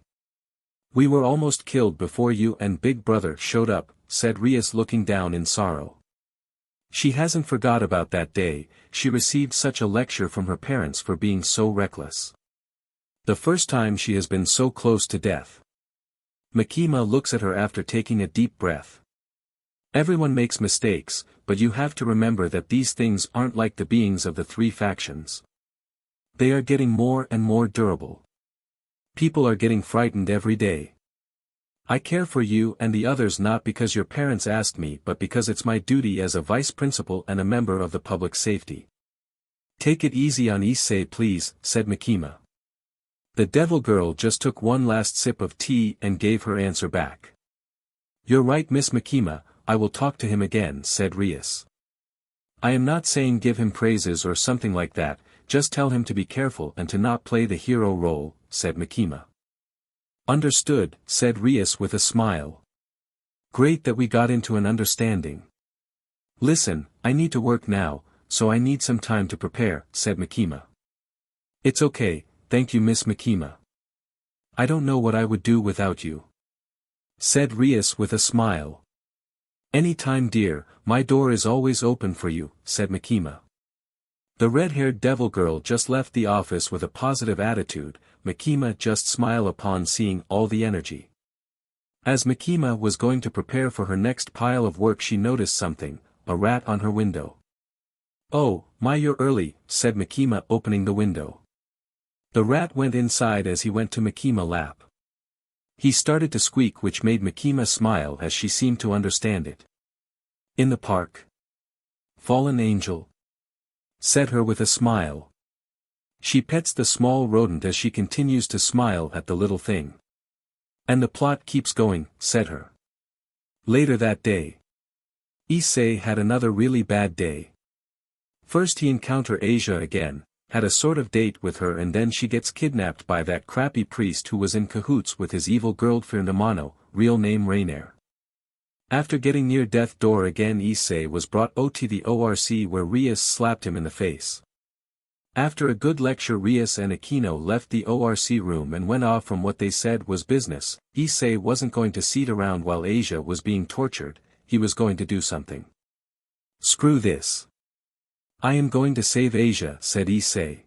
"We were almost killed before you and Big Brother showed up," said Rias looking down in sorrow. She hasn't forgot about that day, she received such a lecture from her parents for being so reckless. The first time she has been so close to death. Makima looks at her after taking a deep breath. "Everyone makes mistakes, but you have to remember that these things aren't like the beings of the three factions. They are getting more and more durable. People are getting frightened every day. I care for you and the others not because your parents asked me but because it's my duty as a vice principal and a member of the public safety. Take it easy on Issei please, said Makima. The devil girl just took one last sip of tea and gave her answer back. You're right Miss Makima, I will talk to him again, said Rias. I am not saying give him praises or something like that, just tell him to be careful and to not play the hero role, said Makima. Understood, said Rias with a smile. Great that we got into an understanding. Listen, I need to work now, so I need some time to prepare, said Makima. It's okay, thank you Miss Makima. I don't know what I would do without you, said Rias with a smile. Any time dear, my door is always open for you, said Makima. The red-haired devil girl just left the office with a positive attitude. Makima just smiled upon seeing all the energy. As Makima was going to prepare for her next pile of work she noticed something, a rat on her window. Oh, my you're early, said Makima opening the window. The rat went inside as he went to Makima's lap. He started to squeak which made Makima smile as she seemed to understand it. In the park. Fallen angel, said her with a smile. She pets the small rodent as she continues to smile at the little thing. And the plot keeps going, said her. Later that day. Issei had another really bad day. First he encountered Asia again, had a sort of date with her and then she gets kidnapped by that crappy priest who was in cahoots with his evil girlfriend Amano, real name Rainier. After getting near death door again Issei was brought to the ORC where Rias slapped him in the face. After a good lecture Rias and Aquino left the ORC room and went off from what they said was business. Issei wasn't going to sit around while Asia was being tortured, he was going to do something. Screw this. I am going to save Asia, said Issei.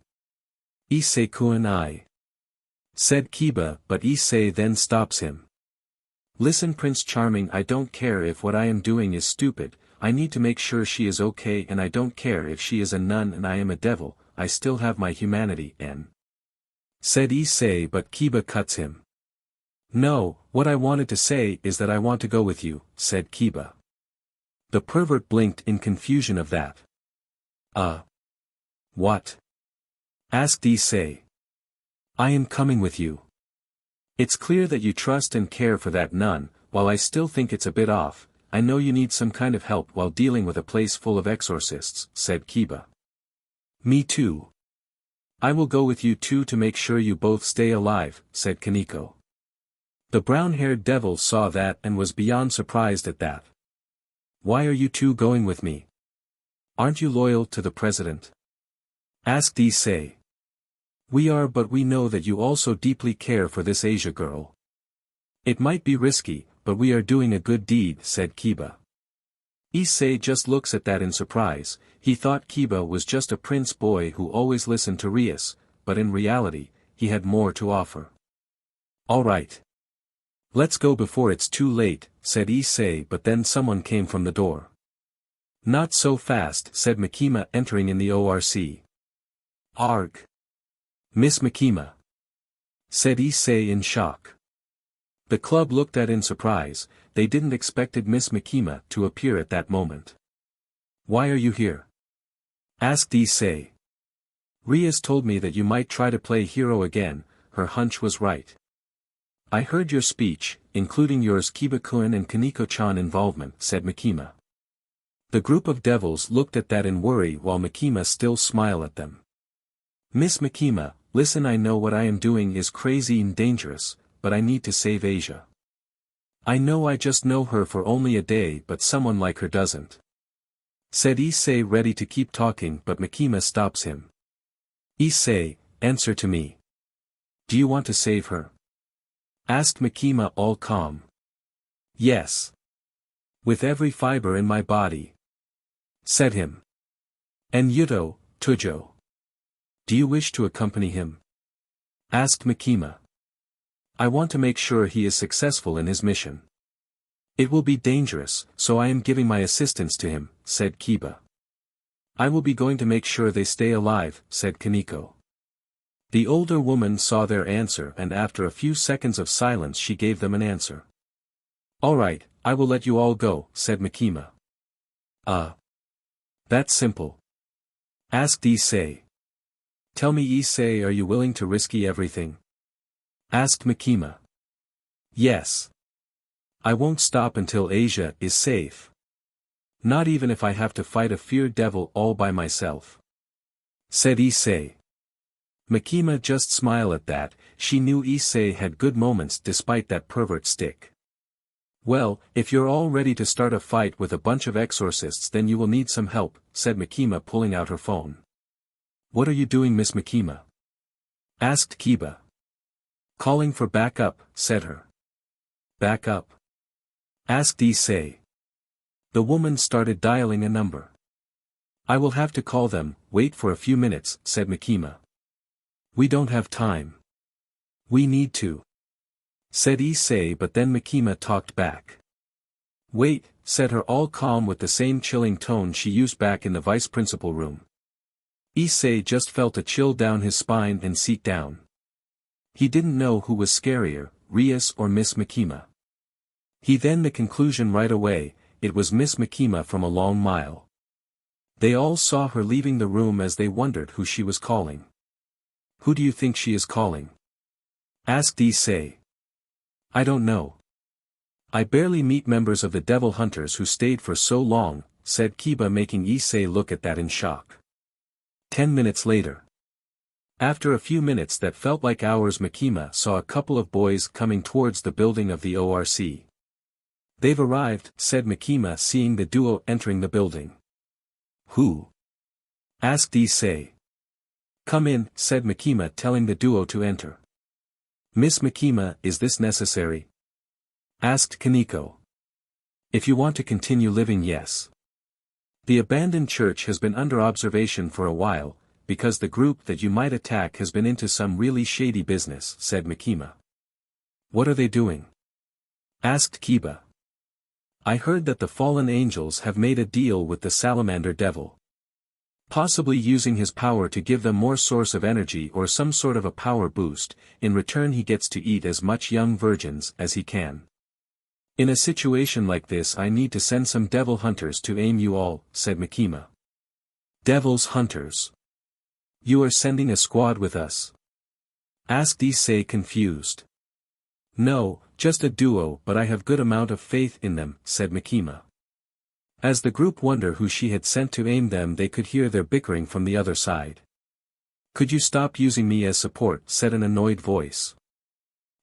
Issei-kun I, said Kiba, but Issei then stops him. Listen Prince Charming, I don't care if what I am doing is stupid, I need to make sure she is okay and I don't care if she is a nun and I am a devil, I still have my humanity and said Issei but Kiba cuts him. No, what I wanted to say is that I want to go with you, said Kiba. The pervert blinked in confusion of that. What? Asked Issei. I am coming with you. It's clear that you trust and care for that nun, while I still think it's a bit off, I know you need some kind of help while dealing with a place full of exorcists, said Kiba. Me too. I will go with you too to make sure you both stay alive, said Kaneko. The brown-haired devil saw that and was beyond surprised at that. Why are you two going with me? Aren't you loyal to the president? Asked Issei. We are, but we know that you also deeply care for this Asia girl. It might be risky, but we are doing a good deed, said Kiba. Issei just looks at that in surprise. He thought Kiba was just a prince boy who always listened to Rias, but in reality, he had more to offer. All right. Let's go before it's too late, said Issei, but then someone came from the door. Not so fast, said Makima entering in the ORC. Arg. Miss Makima, said Issei in shock. The club looked at in surprise, they didn't expected Miss Makima to appear at that moment. Why are you here? Asked Issei. Rias told me that you might try to play hero again, her hunch was right. I heard your speech, including yours Kiba-kun and Kaneko-chan involvement, said Makima. The group of devils looked at that in worry while Makima still smiled at them. Miss Makima, listen, I know what I am doing is crazy and dangerous, but I need to save Asia. I know I just know her for only a day but someone like her doesn't. Said Issei ready to keep talking but Makima stops him. Issei, answer to me. Do you want to save her? Asked Makima all calm. Yes. With every fiber in my body. Said him. And Yuto, Tujo. Do you wish to accompany him? Asked Makima. I want to make sure he is successful in his mission. It will be dangerous, so I am giving my assistance to him, said Kiba. I will be going to make sure they stay alive, said Kaneko. The older woman saw their answer and after a few seconds of silence she gave them an answer. Alright, I will let you all go, said Makima. That's simple. Asked Issei. Tell me Issei, are you willing to risk everything? Asked Makima. Yes. I won't stop until Asia is safe. Not even if I have to fight a feared devil all by myself. Said Issei. Makima just smiled at that. She knew Issei had good moments despite that pervert stick. Well, if you're all ready to start a fight with a bunch of exorcists then you will need some help, said Makima pulling out her phone. What are you doing, Miss Makima? Asked Kiba. Calling for backup, said her. Backup? Asked Issei. The woman started dialing a number. I will have to call them, wait for a few minutes, said Makima. We don't have time. We need to. Said Issei, but then Makima talked back. Wait, said her, all calm with the same chilling tone she used back in the vice principal room. Issei just felt a chill down his spine and seat down. He didn't know who was scarier, Rias or Miss Makima. He then the conclusion right away, it was Miss Makima from a long mile. They all saw her leaving the room as they wondered who she was calling. Who do you think she is calling? Asked Issei. I don't know. I barely meet members of the Devil Hunters who stayed for so long, said Kiba, making Issei look at that in shock. 10 minutes later. After a few minutes that felt like hours, Makima saw a couple of boys coming towards the building of the ORC. They've arrived, said Makima, seeing the duo entering the building. Who? Asked Issei. Come in, said Makima, telling the duo to enter. Miss Makima, is this necessary? Asked Kaneko. If you want to continue living, yes. The abandoned church has been under observation for a while, because the group that you might attack has been into some really shady business, said Makima. What are they doing? Asked Kiba. I heard that the fallen angels have made a deal with the salamander devil. Possibly using his power to give them more source of energy or some sort of a power boost. In return he gets to eat as much young virgins as he can. In a situation like this I need to send some devil hunters to aim you all, said Makima. Devil's hunters? You are sending a squad with us? Asked Issei, confused. No, just a duo, but I have good amount of faith in them, said Makima. As the group wondered who she had sent to aim them, they could hear their bickering from the other side. Could you stop using me as support, said an annoyed voice.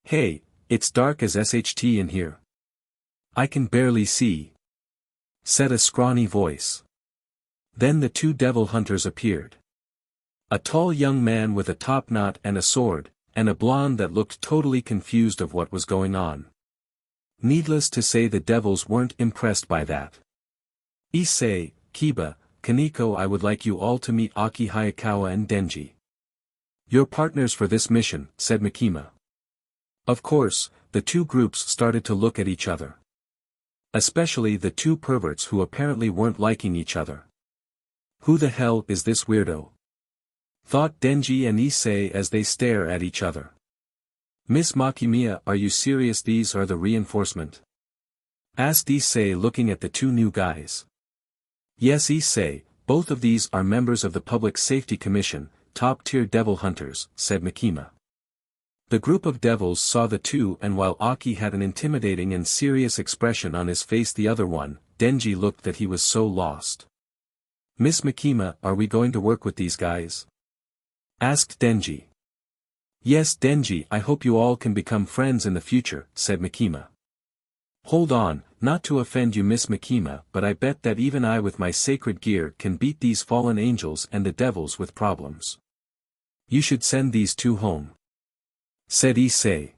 Hey, it's dark as SHT in here. I can barely see, said a scrawny voice. Then the two devil hunters appeared. A tall young man with a top knot and a sword, and a blonde that looked totally confused of what was going on. Needless to say the devils weren't impressed by that. Issei, Kiba, Kaneko, I would like you all to meet Aki, Hayakawa and Denji. Your partners for this mission, said Makima. Of course, the two groups started to look at each other. Especially the two perverts who apparently weren't liking each other. Who the hell is this weirdo? Thought Denji and Issei as they stare at each other. Miss Makima, are you serious? These are the reinforcement? Asked Issei, looking at the two new guys. Yes, Issei, both of these are members of the Public Safety Commission, top-tier devil hunters, said Makima. The group of devils saw the two, and while Aki had an intimidating and serious expression on his face, the other one, Denji, looked that he was so lost. Miss Makima, are we going to work with these guys? Asked Denji. Yes, Denji, I hope you all can become friends in the future, said Makima. Hold on, not to offend you, Miss Makima, but I bet that even I with my sacred gear can beat these fallen angels and the devils with problems. You should send these two home, said Issei.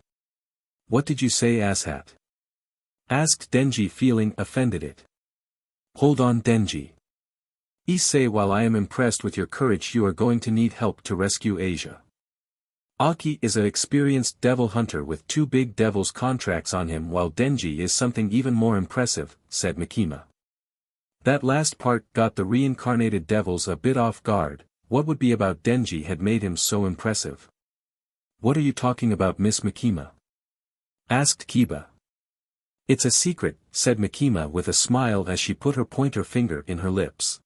What did you say, asshat? Asked Denji, feeling offended. Hold on, Denji. Issei, while I am impressed with your courage, you are going to need help to rescue Asia. Aki is an experienced devil hunter with two big devils contracts on him, while Denji is something even more impressive, said Makima. That last part got the reincarnated devils a bit off guard. What would be about Denji had made him so impressive? What are you talking about, Miss Makima? Asked Kiba. It's a secret, said Makima with a smile as she put her pointer finger in her lips.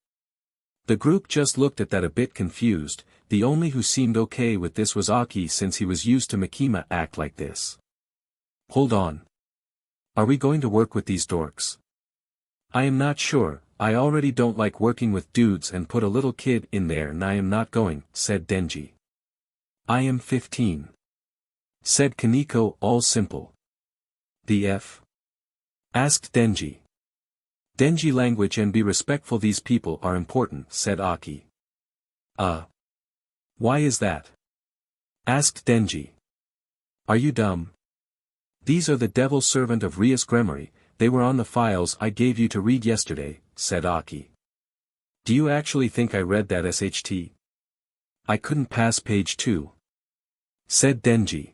The group just looked at that a bit confused. The only who seemed okay with this was Aki since he was used to Makima act like this. Hold on. Are we going to work with these dorks? I am not sure, I already don't like working with dudes and put a little kid in there and I am not going, said Denji. I am 15. Said Kaneko all simple. The F? Asked Denji. Denji language and be respectful, these people are important, said Aki. Why is that? Asked Denji. Are you dumb? These are the devil servant of Rias Gremory, they were on the files I gave you to read yesterday, said Aki. Do you actually think I read that SHT? I couldn't pass page 2. Said Denji.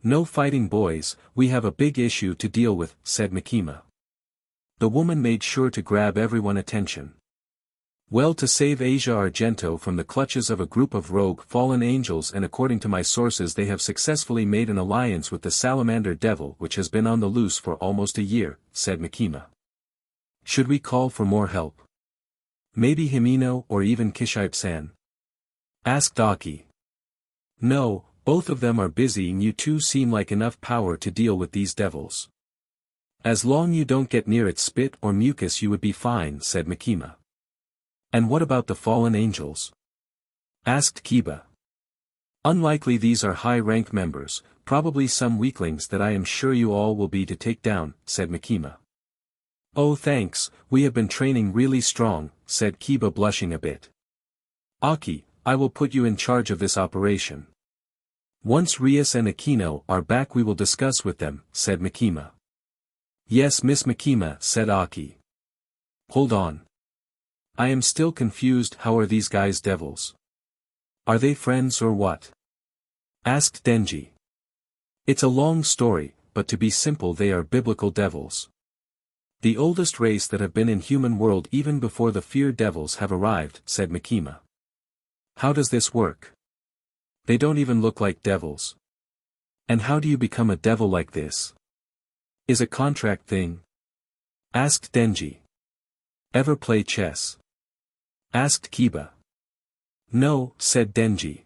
No fighting boys, we have a big issue to deal with, said Makima. The woman made sure to grab everyone's attention. Well, to save Asia Argento from the clutches of a group of rogue fallen angels, and according to my sources they have successfully made an alliance with the salamander devil which has been on the loose for almost a year, said Makima. Should we call for more help? Maybe Himino or even Kishibe-san? Asked Aki. No, both of them are busy and you two seem like enough power to deal with these devils. As long you don't get near its spit or mucus you would be fine, said Makima. And what about the fallen angels? Asked Kiba. Unlikely, these are high-rank members, probably some weaklings that I am sure you all will be to take down, said Makima. Oh thanks, we have been training really strong, said Kiba blushing a bit. Aki, I will put you in charge of this operation. Once Rias and Akino are back we will discuss with them, said Makima. Yes Miss Makima, said Aki. Hold on. I am still confused, how are these guys devils? Are they friends or what? Asked Denji. It's a long story, but to be simple they are biblical devils. The oldest race that have been in human world even before the feared devils have arrived, said Makima. How does this work? They don't even look like devils. And how do you become a devil like this? Is a contract thing? Asked Denji. Ever play chess? Asked Kiba. No, said Denji.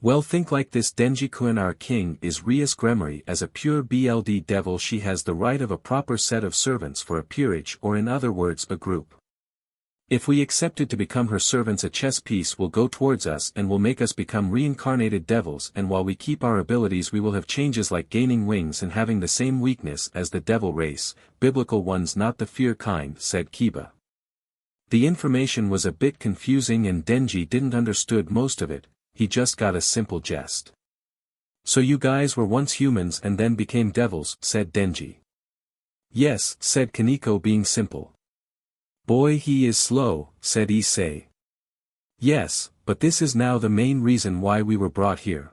Well, think like this, Denji-kun, our king is Rias Gremory. As a pure BLD devil she has the right of a proper set of servants for a peerage, or in other words a group. If we accepted to become her servants, a chess piece will go towards us and will make us become reincarnated devils, and while we keep our abilities we will have changes like gaining wings and having the same weakness as the devil race, biblical ones, not the fear kind, said Kiba. The information was a bit confusing and Denji didn't understood most of it, he just got a simple jest. So you guys were once humans and then became devils, said Denji. Yes, said Kaneko being simple. Boy he is slow, said Issei. Yes, but this is now the main reason why we were brought here.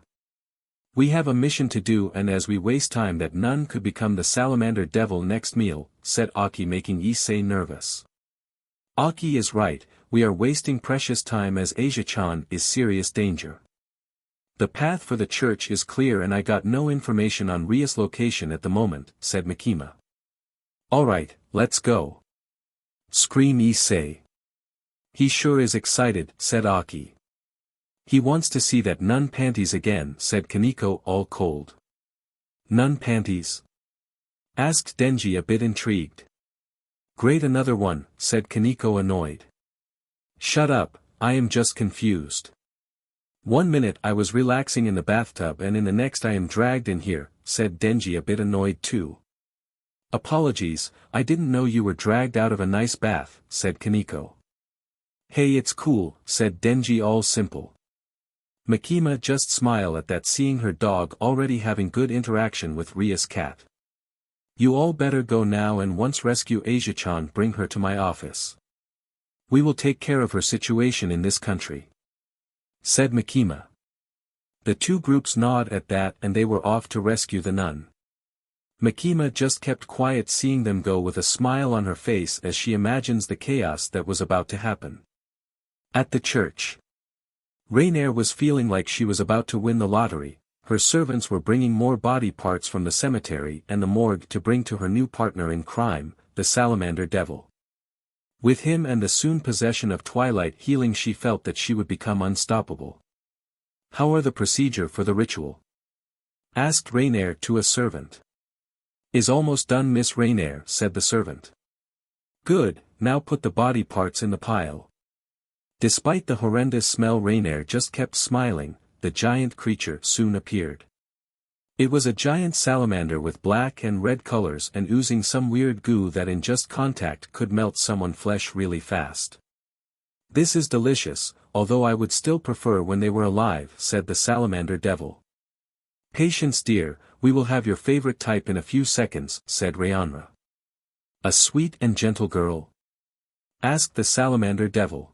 We have a mission to do, and as we waste time that none could become the salamander devil next meal, said Aki, making Issei nervous. Aki is right, we are wasting precious time as Asia-chan is serious danger. The path for the church is clear and I got no information on Rias' location at the moment, said Makima. Alright, let's go. Screamed Issei. He sure is excited, said Aki. He wants to see that nun panties again, said Kaneko all cold. Nun panties? Asked Denji a bit intrigued. Great, another one, said Kaneko annoyed. Shut up, I am just confused. 1 minute I was relaxing in the bathtub and in the next I am dragged in here, said Denji a bit annoyed too. Apologies, I didn't know you were dragged out of a nice bath, said Kaneko. Hey, it's cool, said Denji all simple. Makima just smiled at that, seeing her dog already having good interaction with Rias' cat. You all better go now and once rescue Asia-chan bring her to my office. We will take care of her situation in this country, said Makima. The two groups nod at that and they were off to rescue the nun. Makima just kept quiet, seeing them go with a smile on her face as she imagines the chaos that was about to happen. At the church, Rainier was feeling like she was about to win the lottery. her servants were bringing more body parts from the cemetery and the morgue to bring to her new partner in crime, the salamander devil. With him and the soon possession of twilight healing she felt that she would become unstoppable. "How are the procedure for the ritual?" asked Rainier to a servant. "Is almost done, Miss Rainier," said the servant. "Good, now put the body parts in the pile." Despite the horrendous smell, Rainier just kept smiling. The giant creature soon appeared. It was a giant salamander with black and red colors and oozing some weird goo that in just contact could melt someone's flesh really fast. "This is delicious, although I would still prefer when they were alive," said the salamander devil. "Patience, dear, we will have your favorite type in a few seconds," said Rayanra. "A sweet and gentle girl?" asked the salamander devil.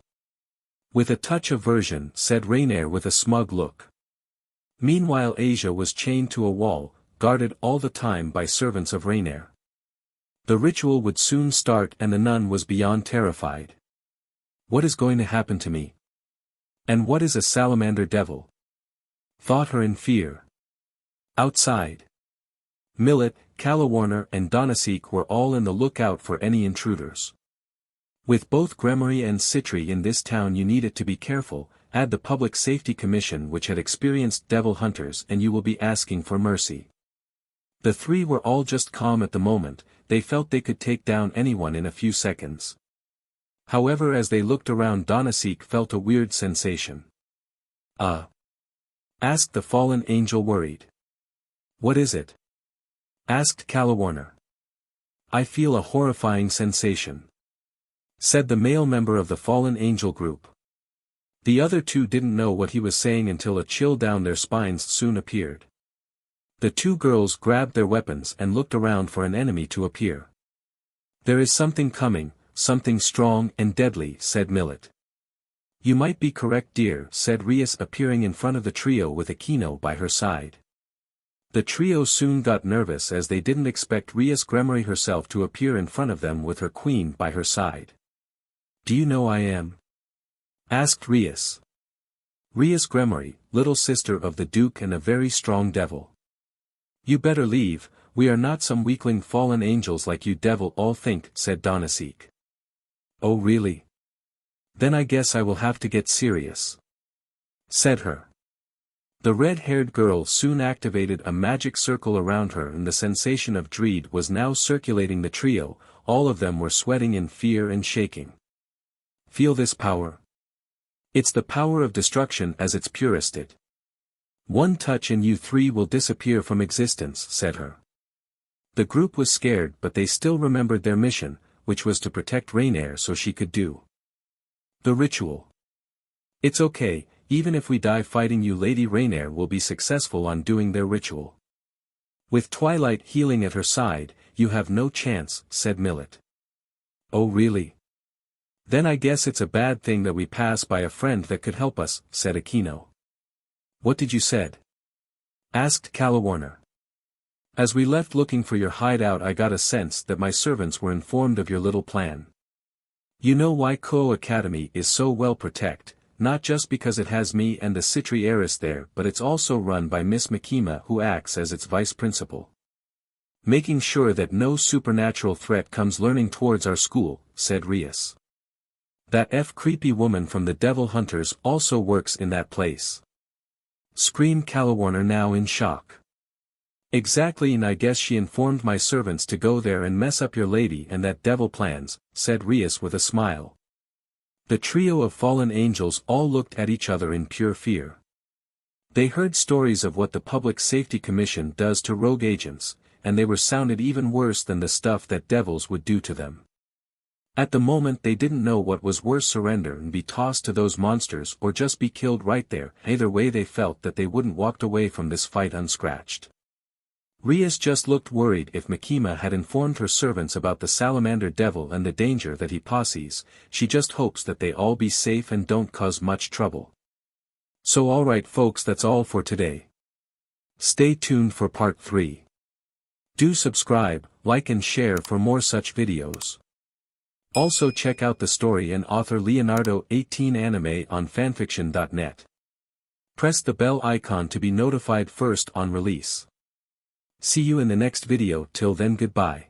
"With a touch of version," said Rainier with a smug look. Meanwhile Asia was chained to a wall, guarded all the time by servants of Rainier. The ritual would soon start and the nun was beyond terrified. "What is going to happen to me? And what is a salamander devil?" thought her in fear. Outside, Millet, Calawarner and Donasek were all in the lookout for any intruders. With both Gremory and Citri in this town you needed to be careful. Add the Public Safety Commission which had experienced devil hunters and you will be asking for mercy. The three were all just calm at the moment, they felt they could take down anyone in a few seconds. However, as they looked around, Donasek felt a weird sensation. Asked the fallen angel worried. "What is it?" asked Calawarner. "I feel a horrifying sensation," said the male member of the fallen angel group. The other two didn't know what he was saying until a chill down their spines soon appeared. The two girls grabbed their weapons and looked around for an enemy to appear. "There is something coming, something strong and deadly," said Millet. "You might be correct, dear," said Rias, appearing in front of the trio with Aquino by her side. The trio soon got nervous as they didn't expect Rias Gremory herself to appear in front of them with her queen by her side. "Do you know I am?" asked Rias. Rias Gremory, little sister of the Duke and a very strong devil. "You better leave, we are not some weakling fallen angels like you devil all think," said Donasek. "Oh really? Then I guess I will have to get serious," said her. The red-haired girl soon activated a magic circle around her and the sensation of dread was now circulating the trio, all of them were sweating in fear and shaking. "Feel this power? It's the power of destruction as its purest. One touch and you three will disappear from existence," said her. The group was scared but they still remembered their mission, which was to protect Rainier so she could do the ritual. "It's okay, even if we die fighting you, Lady Rainier will be successful on doing their ritual. With Twilight healing at her side, you have no chance," said Millet. "Oh really? Then I guess it's a bad thing that we pass by a friend that could help us," said Aquino. "What did you said?" asked Calawarner. "As we left looking for your hideout I got a sense that my servants were informed of your little plan. You know why Ko Academy is so well protected, not just because it has me and the Citri heiress there but it's also run by Miss Makima who acts as its vice principal. Making sure that no supernatural threat comes learning towards our school," said Rias. "That creepy woman from the Devil Hunters also works in that place," screamed Calawarner now in shock. "Exactly, and I guess she informed my servants to go there and mess up your lady and that devil plans," said Rias with a smile. The trio of fallen angels all looked at each other in pure fear. They heard stories of what the Public Safety Commission does to rogue agents, and they were sounded even worse than the stuff that devils would do to them. At the moment they didn't know what was worse, surrender and be tossed to those monsters or just be killed right there. Either way they felt that they wouldn't walk away from this fight unscratched. Rias just looked worried. If Makima had informed her servants about the salamander devil and the danger that he poses, she just hopes that they all be safe and don't cause much trouble. So alright folks, that's all for today. Stay tuned for part 3. Do subscribe, like and share for more such videos. Also check out the story and author Leonardo 18 anime on fanfiction.net. Press the bell icon to be notified first on release. See you in the next video. Till then, goodbye.